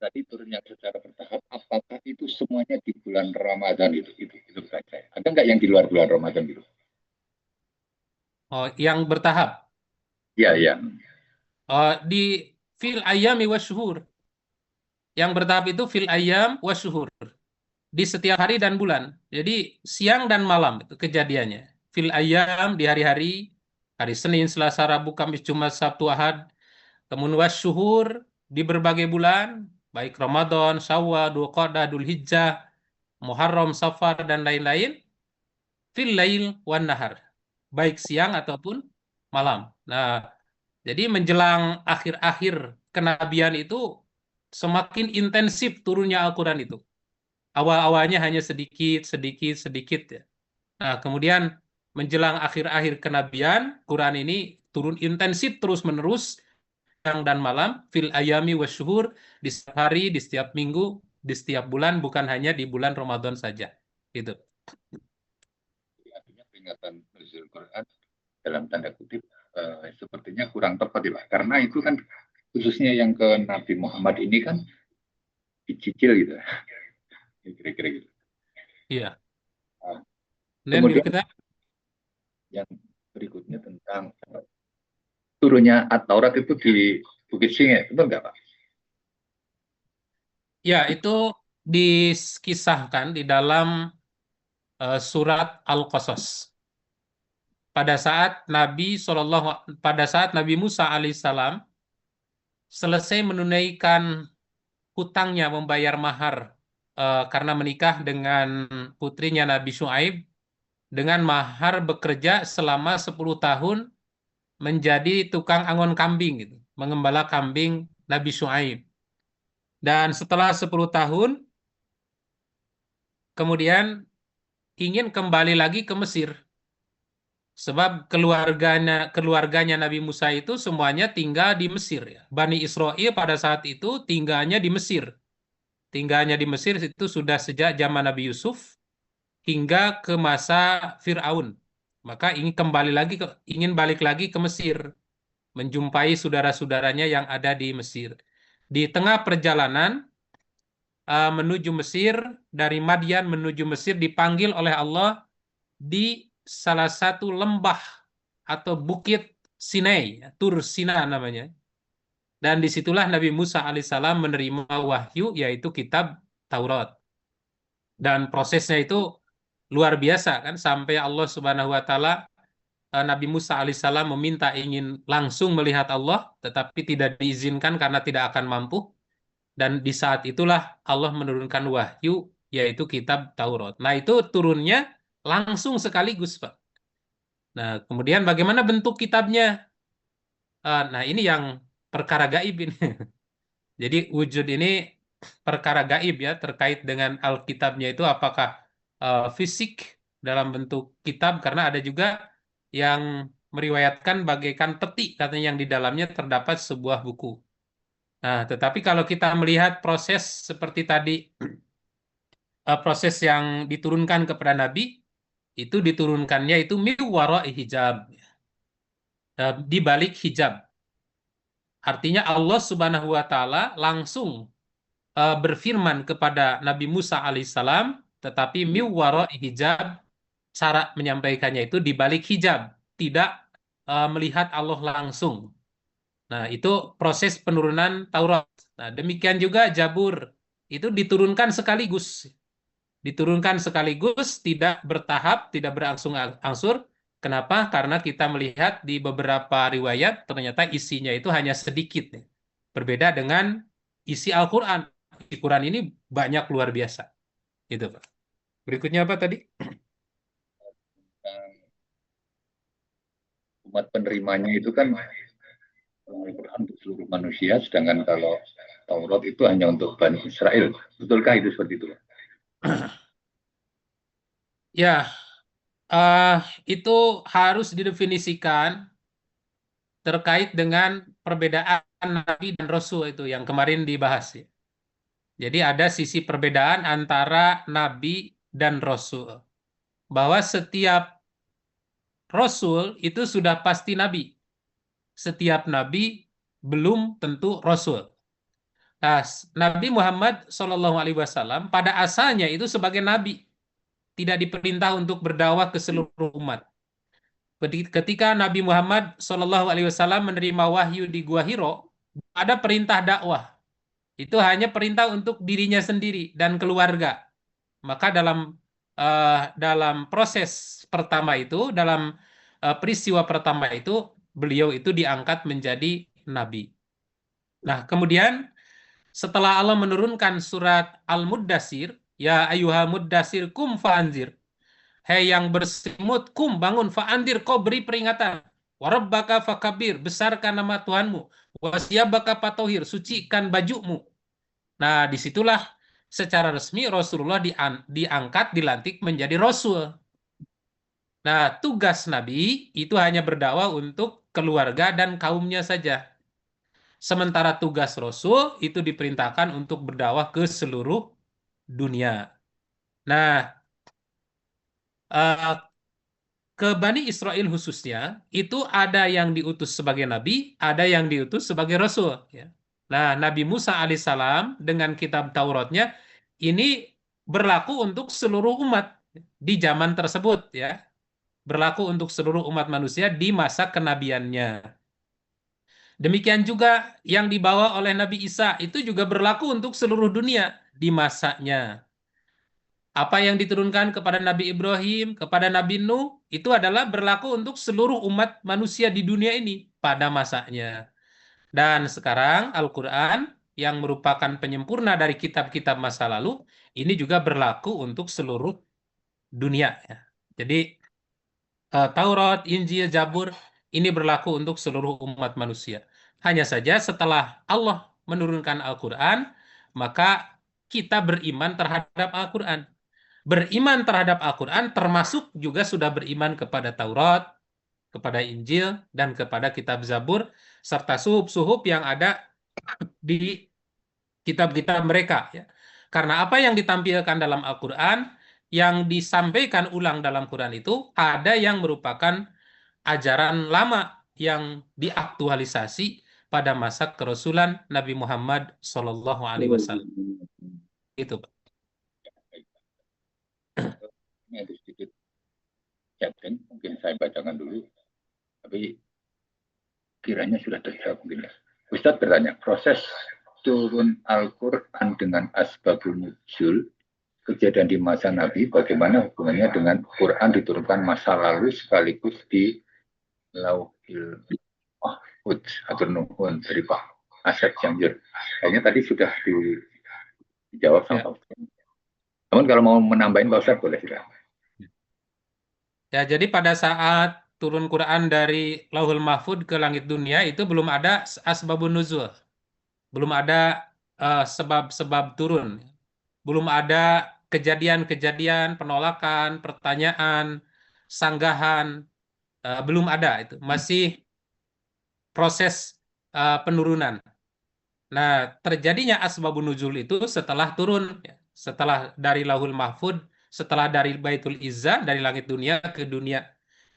Tadi turunnya secara bertahap, apakah itu semuanya di bulan Ramadan itu saja? Ada nggak yang di luar bulan Ramadan itu? Oh, yang bertahap. Ya, ya. Di fil ayami wasyuhur. Yang bertahap itu fil ayam wasyuhur. Di setiap hari dan bulan. Jadi siang dan malam itu kejadiannya. Fil ayam di hari-hari, hari Senin, Selasa, Rabu, Kamis, Jumat, Sabtu, Ahad. Kemudian wasyuhur di berbagai bulan, baik Ramadan, Syawal, Dzulqa'dah, Dzulhijjah, Muharram, Safar, dan lain-lain. Fil lail wan nahar. Baik siang ataupun malam. Nah, jadi menjelang akhir-akhir kenabian itu semakin intensif turunnya Al-Quran itu. Awal-awalnya hanya sedikit, sedikit, sedikit ya. Nah, kemudian menjelang akhir-akhir kenabian, Quran ini turun intensif terus-menerus siang dan malam, fil ayami wasyuhur, di setiap hari, di setiap minggu, di setiap bulan, bukan hanya di bulan Ramadan saja. Gitu. Artinya peringatan nuzul Quran dalam tanda kutip sepertinya kurang tepat ya Pak. Karena itu kan khususnya yang ke Nabi Muhammad ini kan dicicil gitu. Kira-kira gitu. Iya. Nah, Dan kemudian kita yang berikutnya tentang turunnya At-Taurat itu di Bukit Singai, betul nggak Pak? ya itu dikisahkan di dalam surat Al-Qasas. Pada saat Nabi Musa alaihissalam selesai menunaikan hutangnya membayar mahar karena menikah dengan putrinya Nabi Syuaib dengan mahar bekerja selama 10 tahun menjadi tukang angon kambing gitu, mengembala kambing Nabi Syuaib. Dan setelah 10 tahun kemudian ingin kembali lagi ke Mesir. Sebab keluarganya Nabi Musa itu semuanya tinggal di Mesir ya. Bani Israel pada saat itu tinggalnya di Mesir. tinggalnya di Mesir itu sudah sejak zaman Nabi Yusuf hingga ke masa Fir'aun. Maka ingin balik lagi ke Mesir, menjumpai saudara-saudaranya yang ada di Mesir. Di tengah perjalanan menuju Mesir, dari Madian menuju Mesir dipanggil oleh Allah di salah satu lembah atau bukit Sinai, Tur Sina namanya. Dan disitulah Nabi Musa alaihissalam menerima wahyu, yaitu kitab Taurat. Dan prosesnya itu luar biasa kan, sampai Allah Subhanahu wa taala, Nabi Musa alaihissalam meminta ingin langsung melihat Allah, tetapi tidak diizinkan karena tidak akan mampu. Dan di saat itulah Allah menurunkan wahyu, yaitu kitab Taurat. Nah, itu turunnya langsung sekaligus, Pak. Nah, kemudian bagaimana bentuk kitabnya? Nah, ini yang perkara gaib ini. Jadi wujud ini perkara gaib ya, terkait dengan Alkitabnya itu apakah fisik dalam bentuk kitab, karena ada juga yang meriwayatkan bagaikan peti katanya yang di dalamnya terdapat sebuah buku. Nah, tetapi kalau kita melihat proses seperti tadi, proses yang diturunkan kepada Nabi, itu diturunkannya itu miwara hijab, di balik hijab. Artinya Allah Subhanahu wa taala langsung berfirman kepada Nabi Musa alaihissalam, tetapi miwara hijab, cara menyampaikannya itu di balik hijab, tidak melihat Allah langsung. Nah, itu proses penurunan Taurat. Nah, demikian juga Zabur, itu diturunkan sekaligus. Diturunkan sekaligus, tidak bertahap, tidak berangsur-angsur. Kenapa? Karena kita melihat di beberapa riwayat, ternyata isinya itu hanya sedikit. Berbeda dengan isi Al-Quran. Al-Quran ini banyak, luar biasa. Gitu, Pak. Berikutnya apa tadi? Umat penerimanya itu kan Al-Quran untuk seluruh manusia, sedangkan kalau Taurat itu hanya untuk Bani Israel. Betulkah itu seperti itu? Ya, itu harus didefinisikan terkait dengan perbedaan Nabi dan Rasul itu yang kemarin dibahas. Ya. Jadi ada sisi perbedaan antara Nabi dan Rasul. Bahwa setiap Rasul itu sudah pasti Nabi. Setiap Nabi belum tentu Rasul. Nah, Nabi Muhammad SAW pada asalnya itu sebagai Nabi. Tidak diperintah untuk berdakwah ke seluruh umat. Ketika Nabi Muhammad SAW menerima wahyu di Gua Hiro, ada perintah dakwah. Itu hanya perintah untuk dirinya sendiri dan keluarga. Maka dalam proses pertama itu, dalam peristiwa pertama itu, beliau itu diangkat menjadi nabi. Nah, kemudian setelah Allah menurunkan surat Al-Muddatsir, ya ayyuhal muddatsir kum fa'anzir. Hei yang berselimut, kum bangun, fa'andir, kau beri peringatan. Warabbaka fakabir, besarkan nama Tuhanmu. Wasiyabaka patohir, sucikan bajumu. Nah, disitulah secara resmi Rasulullah diangkat, dilantik menjadi Rasul. Nah, tugas Nabi itu hanya berdakwah untuk keluarga dan kaumnya saja. Sementara tugas Rasul itu diperintahkan untuk berdakwah ke seluruh dunia. Nah, ke Bani Israel khususnya, itu ada yang diutus sebagai Nabi, ada yang diutus sebagai Rasul. Ya. Nah, Nabi Musa alaihissalam dengan kitab Tauratnya, ini berlaku untuk seluruh umat di zaman tersebut. Ya. Berlaku untuk seluruh umat manusia di masa kenabiannya. Demikian juga yang dibawa oleh Nabi Isa itu juga berlaku untuk seluruh dunia di masanya. Apa yang diturunkan kepada Nabi Ibrahim, kepada Nabi Nuh, itu adalah berlaku untuk seluruh umat manusia di dunia ini pada masanya. Dan sekarang Al-Quran yang merupakan penyempurna dari kitab-kitab masa lalu, ini juga berlaku untuk seluruh dunia. Jadi Taurat, Injil, Zabur, ini berlaku untuk seluruh umat manusia. Hanya saja setelah Allah menurunkan Al-Quran, maka kita beriman terhadap Al-Quran. Beriman terhadap Al-Quran termasuk juga sudah beriman kepada Taurat, kepada Injil, dan kepada kitab Zabur, serta suhuf-suhuf yang ada di kitab-kitab mereka. Ya. Karena apa yang ditampilkan dalam Al-Quran, yang disampaikan ulang dalam Quran itu ada yang merupakan ajaran lama yang diaktualisasi pada masa kerasulan Nabi Muhammad SAW. Itu, Pak. Ini ada sedikit chatting, mungkin saya bacakan dulu, tapi kiranya sudah terjawab mungkin ya. Ustadz bertanya, proses turun Al-Quran dengan asbabun nuzul, kejadian di masa Nabi, bagaimana hubungannya dengan Quran diturunkan masa lalu sekaligus di Lauhil Mahfuz atau Nuhun dari Pak Asep Cianjur. Kayaknya tadi sudah dijawab sama Ya. Pak Ustadz. Namun kalau mau menambahin Pak Ustadz boleh silakan. Ya, jadi pada saat turun Quran dari Lauhul Mahfud ke langit dunia itu belum ada asbabun nuzul. Belum ada sebab-sebab turun. Belum ada kejadian-kejadian, penolakan, pertanyaan, sanggahan, belum ada itu. Masih proses penurunan. Nah, terjadinya asbabun nuzul itu setelah turun, ya. Setelah dari Lauhul Mahfud, setelah dari Baitul Izzah, dari langit dunia ke dunia.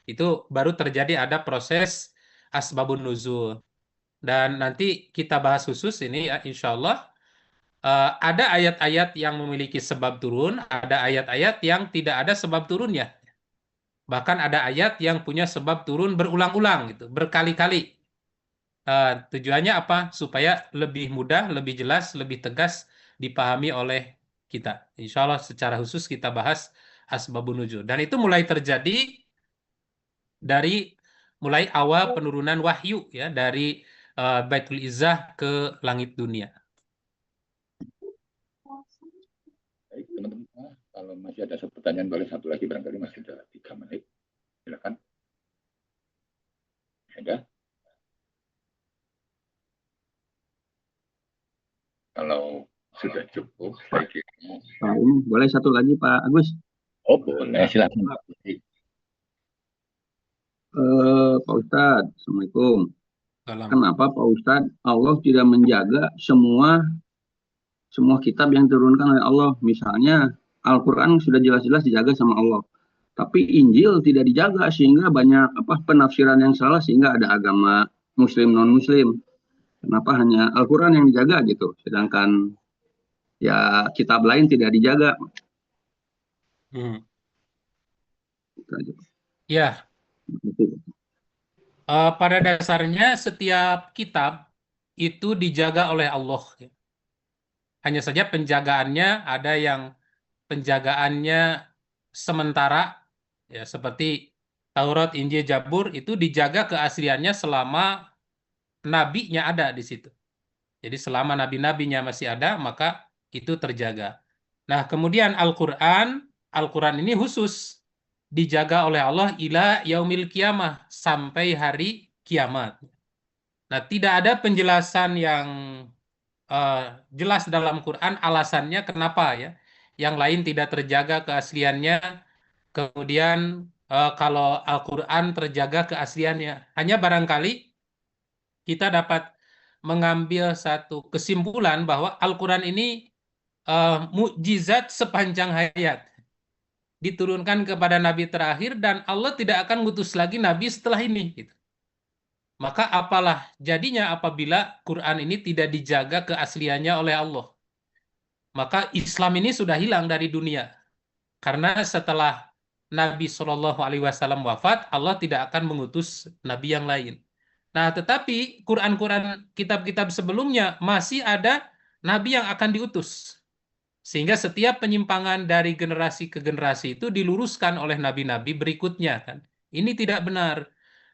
Itu baru terjadi ada proses asbabun nuzul. Dan nanti kita bahas khusus ini ya, insya Allah. Ada ayat-ayat yang memiliki sebab turun, ada ayat-ayat yang tidak ada sebab turunnya. Bahkan ada ayat yang punya sebab turun berulang-ulang, gitu, berkali-kali. Tujuannya apa? Supaya lebih mudah, lebih jelas, lebih tegas dipahami oleh kita. Insya Allah secara khusus kita bahas asbabun nuzul. Dan itu mulai terjadi dari mulai awal penurunan wahyu ya dari Baitul Izzah ke langit dunia. Baik, teman-teman, kalau masih ada satu pertanyaan boleh satu lagi, barangkali masih ada 3 menit. Silakan. Ada? Kalau sudah cukup, saya kira. Ini boleh satu lagi Pak Agus. Oh boleh, silakan. Pak Ustadz, Assalamualaikum. Dalam Kenapa Pak Ustadz Allah tidak menjaga semua kitab yang diturunkan oleh Allah? Misalnya Al-Quran sudah jelas-jelas dijaga sama Allah, tapi Injil tidak dijaga sehingga banyak penafsiran yang salah sehingga ada agama Muslim non Muslim. Kenapa hanya Al-Quran yang dijaga gitu, sedangkan ya kitab lain tidak dijaga? Gitu aja. Ya, pada dasarnya setiap kitab itu dijaga oleh Allah. Hanya saja penjagaannya ada yang penjagaannya sementara, ya seperti Taurat, Injil, Zabur itu dijaga keasliannya selama nabinya ada di situ. Jadi selama nabi-nabinya masih ada, maka itu terjaga. Nah, kemudian Al-Quran ini khusus dijaga oleh Allah ila yaumil kiamah, sampai hari kiamat. Nah, tidak ada penjelasan yang jelas dalam Quran alasannya kenapa ya. Yang lain tidak terjaga keasliannya, kemudian kalau Al-Quran terjaga keasliannya. Hanya barangkali kita dapat mengambil satu kesimpulan bahwa Al-Quran ini mukjizat sepanjang hayat. Diturunkan kepada Nabi terakhir dan Allah tidak akan ngutus lagi Nabi setelah ini. Gitu. Maka apalah jadinya apabila Quran ini tidak dijaga keasliannya oleh Allah. Maka Islam ini sudah hilang dari dunia. Karena setelah Nabi SAW wafat, Allah tidak akan mengutus Nabi yang lain. Nah, tetapi Quran-Quran, kitab-kitab sebelumnya masih ada Nabi yang akan diutus. Sehingga setiap penyimpangan dari generasi ke generasi itu diluruskan oleh Nabi-Nabi berikutnya. Kan? Ini tidak benar.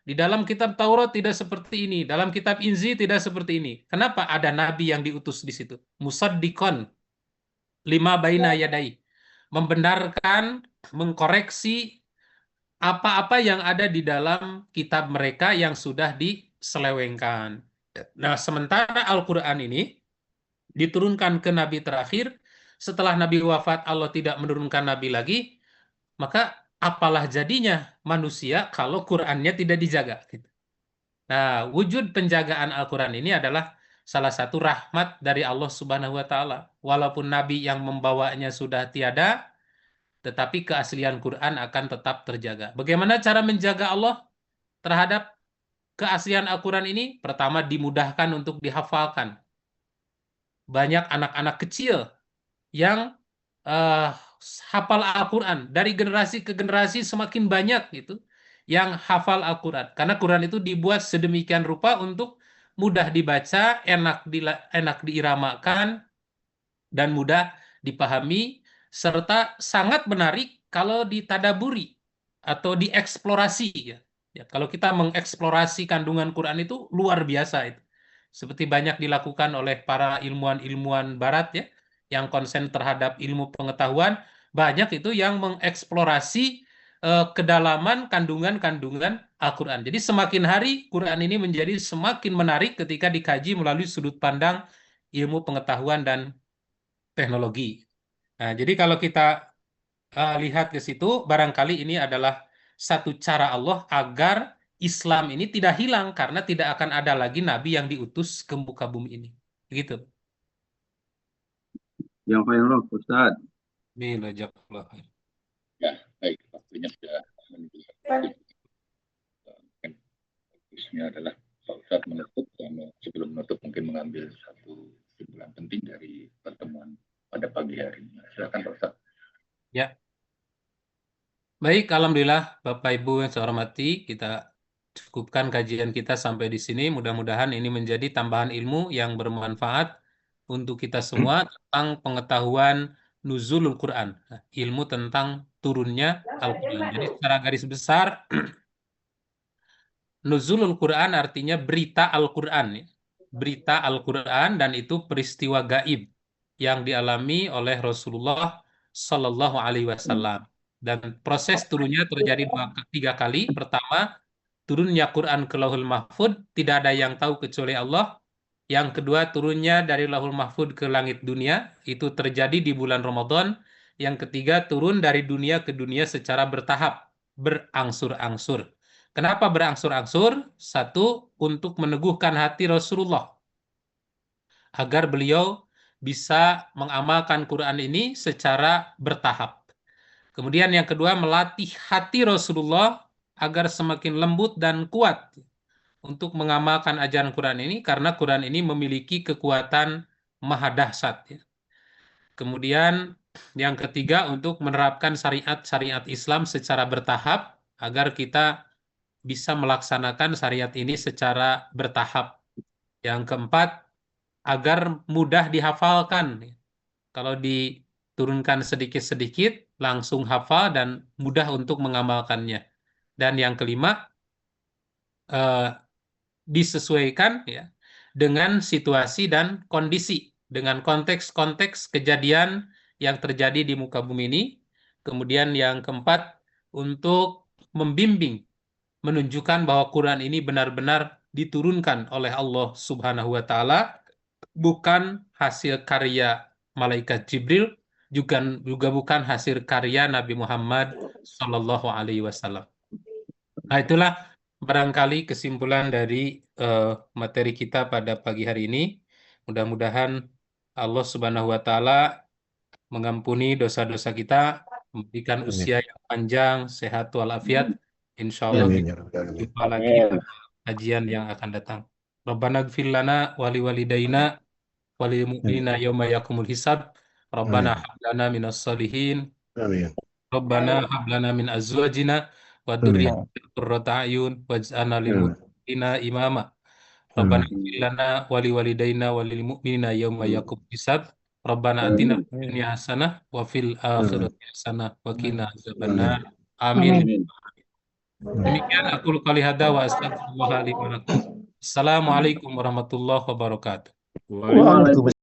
Di dalam kitab Taurat tidak seperti ini. Dalam kitab Injil tidak seperti ini. Kenapa ada Nabi yang diutus di situ? Musaddiqon lima baina yadai. Membenarkan, mengkoreksi apa-apa yang ada di dalam kitab mereka yang sudah diselewengkan. Nah, sementara Al-Quran ini diturunkan ke Nabi terakhir, setelah Nabi wafat Allah tidak menurunkan Nabi lagi, maka apalah jadinya manusia kalau Qurannya tidak dijaga. Nah, wujud penjagaan Al-Quran ini adalah salah satu rahmat dari Allah Subhanahu wa taala. Walaupun nabi yang membawanya sudah tiada, tetapi keaslian Quran akan tetap terjaga. Bagaimana cara menjaga Allah terhadap keaslian Al-Quran ini? Pertama, dimudahkan untuk dihafalkan. Banyak anak-anak kecil yang hafal Al-Quran. Dari generasi ke generasi semakin banyak gitu yang hafal Al-Quran. Karena Quran itu dibuat sedemikian rupa untuk mudah dibaca, enak diiramakan, dan mudah dipahami, serta sangat menarik kalau ditadaburi atau dieksplorasi. Ya, kalau kita mengeksplorasi kandungan Quran itu luar biasa itu. Seperti banyak dilakukan oleh para ilmuwan-ilmuwan Barat ya, yang konsen terhadap ilmu pengetahuan, banyak itu yang mengeksplorasi kedalaman kandungan-kandungan Al-Quran. Jadi semakin hari Quran ini menjadi semakin menarik ketika dikaji melalui sudut pandang ilmu pengetahuan dan teknologi. Nah, jadi kalau kita lihat ke situ, barangkali ini adalah satu cara Allah agar Islam ini tidak hilang karena tidak akan ada lagi nabi yang diutus ke muka bumi ini. Begitu. Yang paling roh, Ustaz. Bismillahirrahmanirrahim. Ya, baik. Waktunya sudah menunjukkan. Fokusnya adalah Pak Ustadz menutup, dan sebelum menutup mungkin mengambil satu kesimpulan penting dari pertemuan pada pagi hari ini. Silakan Pak Ustadz. Ya. Baik, alhamdulillah Bapak Ibu yang saya hormati, kita cukupkan kajian kita sampai di sini. Mudah-mudahan ini menjadi tambahan ilmu yang bermanfaat untuk kita semua tentang pengetahuan nuzulul Quran, ilmu tentang turunnya Al-Quran. Jadi secara garis besar, nuzulul Quran artinya berita Al-Quran, ya. Berita Al-Quran, dan itu peristiwa gaib yang dialami oleh Rasulullah Sallallahu Alaihi Wasallam. Dan proses turunnya terjadi 3 kali. Pertama, turunnya Quran ke Lauhul Mahfud, tidak ada yang tahu kecuali Allah. Yang kedua, turunnya dari Lauhul Mahfud ke langit dunia, itu terjadi di bulan Ramadan. Yang ketiga, turun dari dunia ke dunia secara bertahap, berangsur-angsur. Kenapa berangsur-angsur? Satu, untuk meneguhkan hati Rasulullah, agar beliau bisa mengamalkan Quran ini secara bertahap. Kemudian yang kedua, melatih hati Rasulullah agar semakin lembut dan kuat untuk mengamalkan ajaran Quran ini, karena Quran ini memiliki kekuatan maha dahsyat. Ya. Kemudian yang ketiga, untuk menerapkan syariat-syariat Islam secara bertahap, agar kita bisa melaksanakan syariat ini secara bertahap. Yang keempat, agar mudah dihafalkan. Kalau diturunkan sedikit-sedikit, langsung hafal dan mudah untuk mengamalkannya. Dan yang kelima, disesuaikan ya dengan situasi dan kondisi, dengan konteks-konteks kejadian yang terjadi di muka bumi ini. Kemudian yang keempat, untuk membimbing, menunjukkan bahwa Quran ini benar-benar diturunkan oleh Allah Subhanahu wa taala, bukan hasil karya malaikat Jibril, juga bukan hasil karya Nabi Muhammad Sallallahu Alaihi Wasallam. Nah, itulah barangkali kesimpulan dari materi kita pada pagi hari ini. Mudah-mudahan Allah Subhanahu wa taala mengampuni dosa-dosa kita, memberikan usia yang panjang, sehat walafiat. Insya Allah kita jumpa lagi pada kajian yang akan datang. Rabbana gfir lana wali walidaina walil mu'minina yauma yaqumul hisab. Rabbana hab lana minas salihin. Rabbana hab lana min azwajina wa dzurriyyatina qurrata a'yun waj'alna lil muttaqina imama. Rabbana ighfir lana wa li walidaina wa lil mu'minina yauma yaqumul hisab. Rabbana atina fid dunya hasanah wa fil akhirati hasanah wa qina adzabannar. Amin. Demikian aku qouli hadza wa astaghfirullah li wa lakum. Assalamualaikum warahmatullahi wabarakatuh. Waalaikumsalam.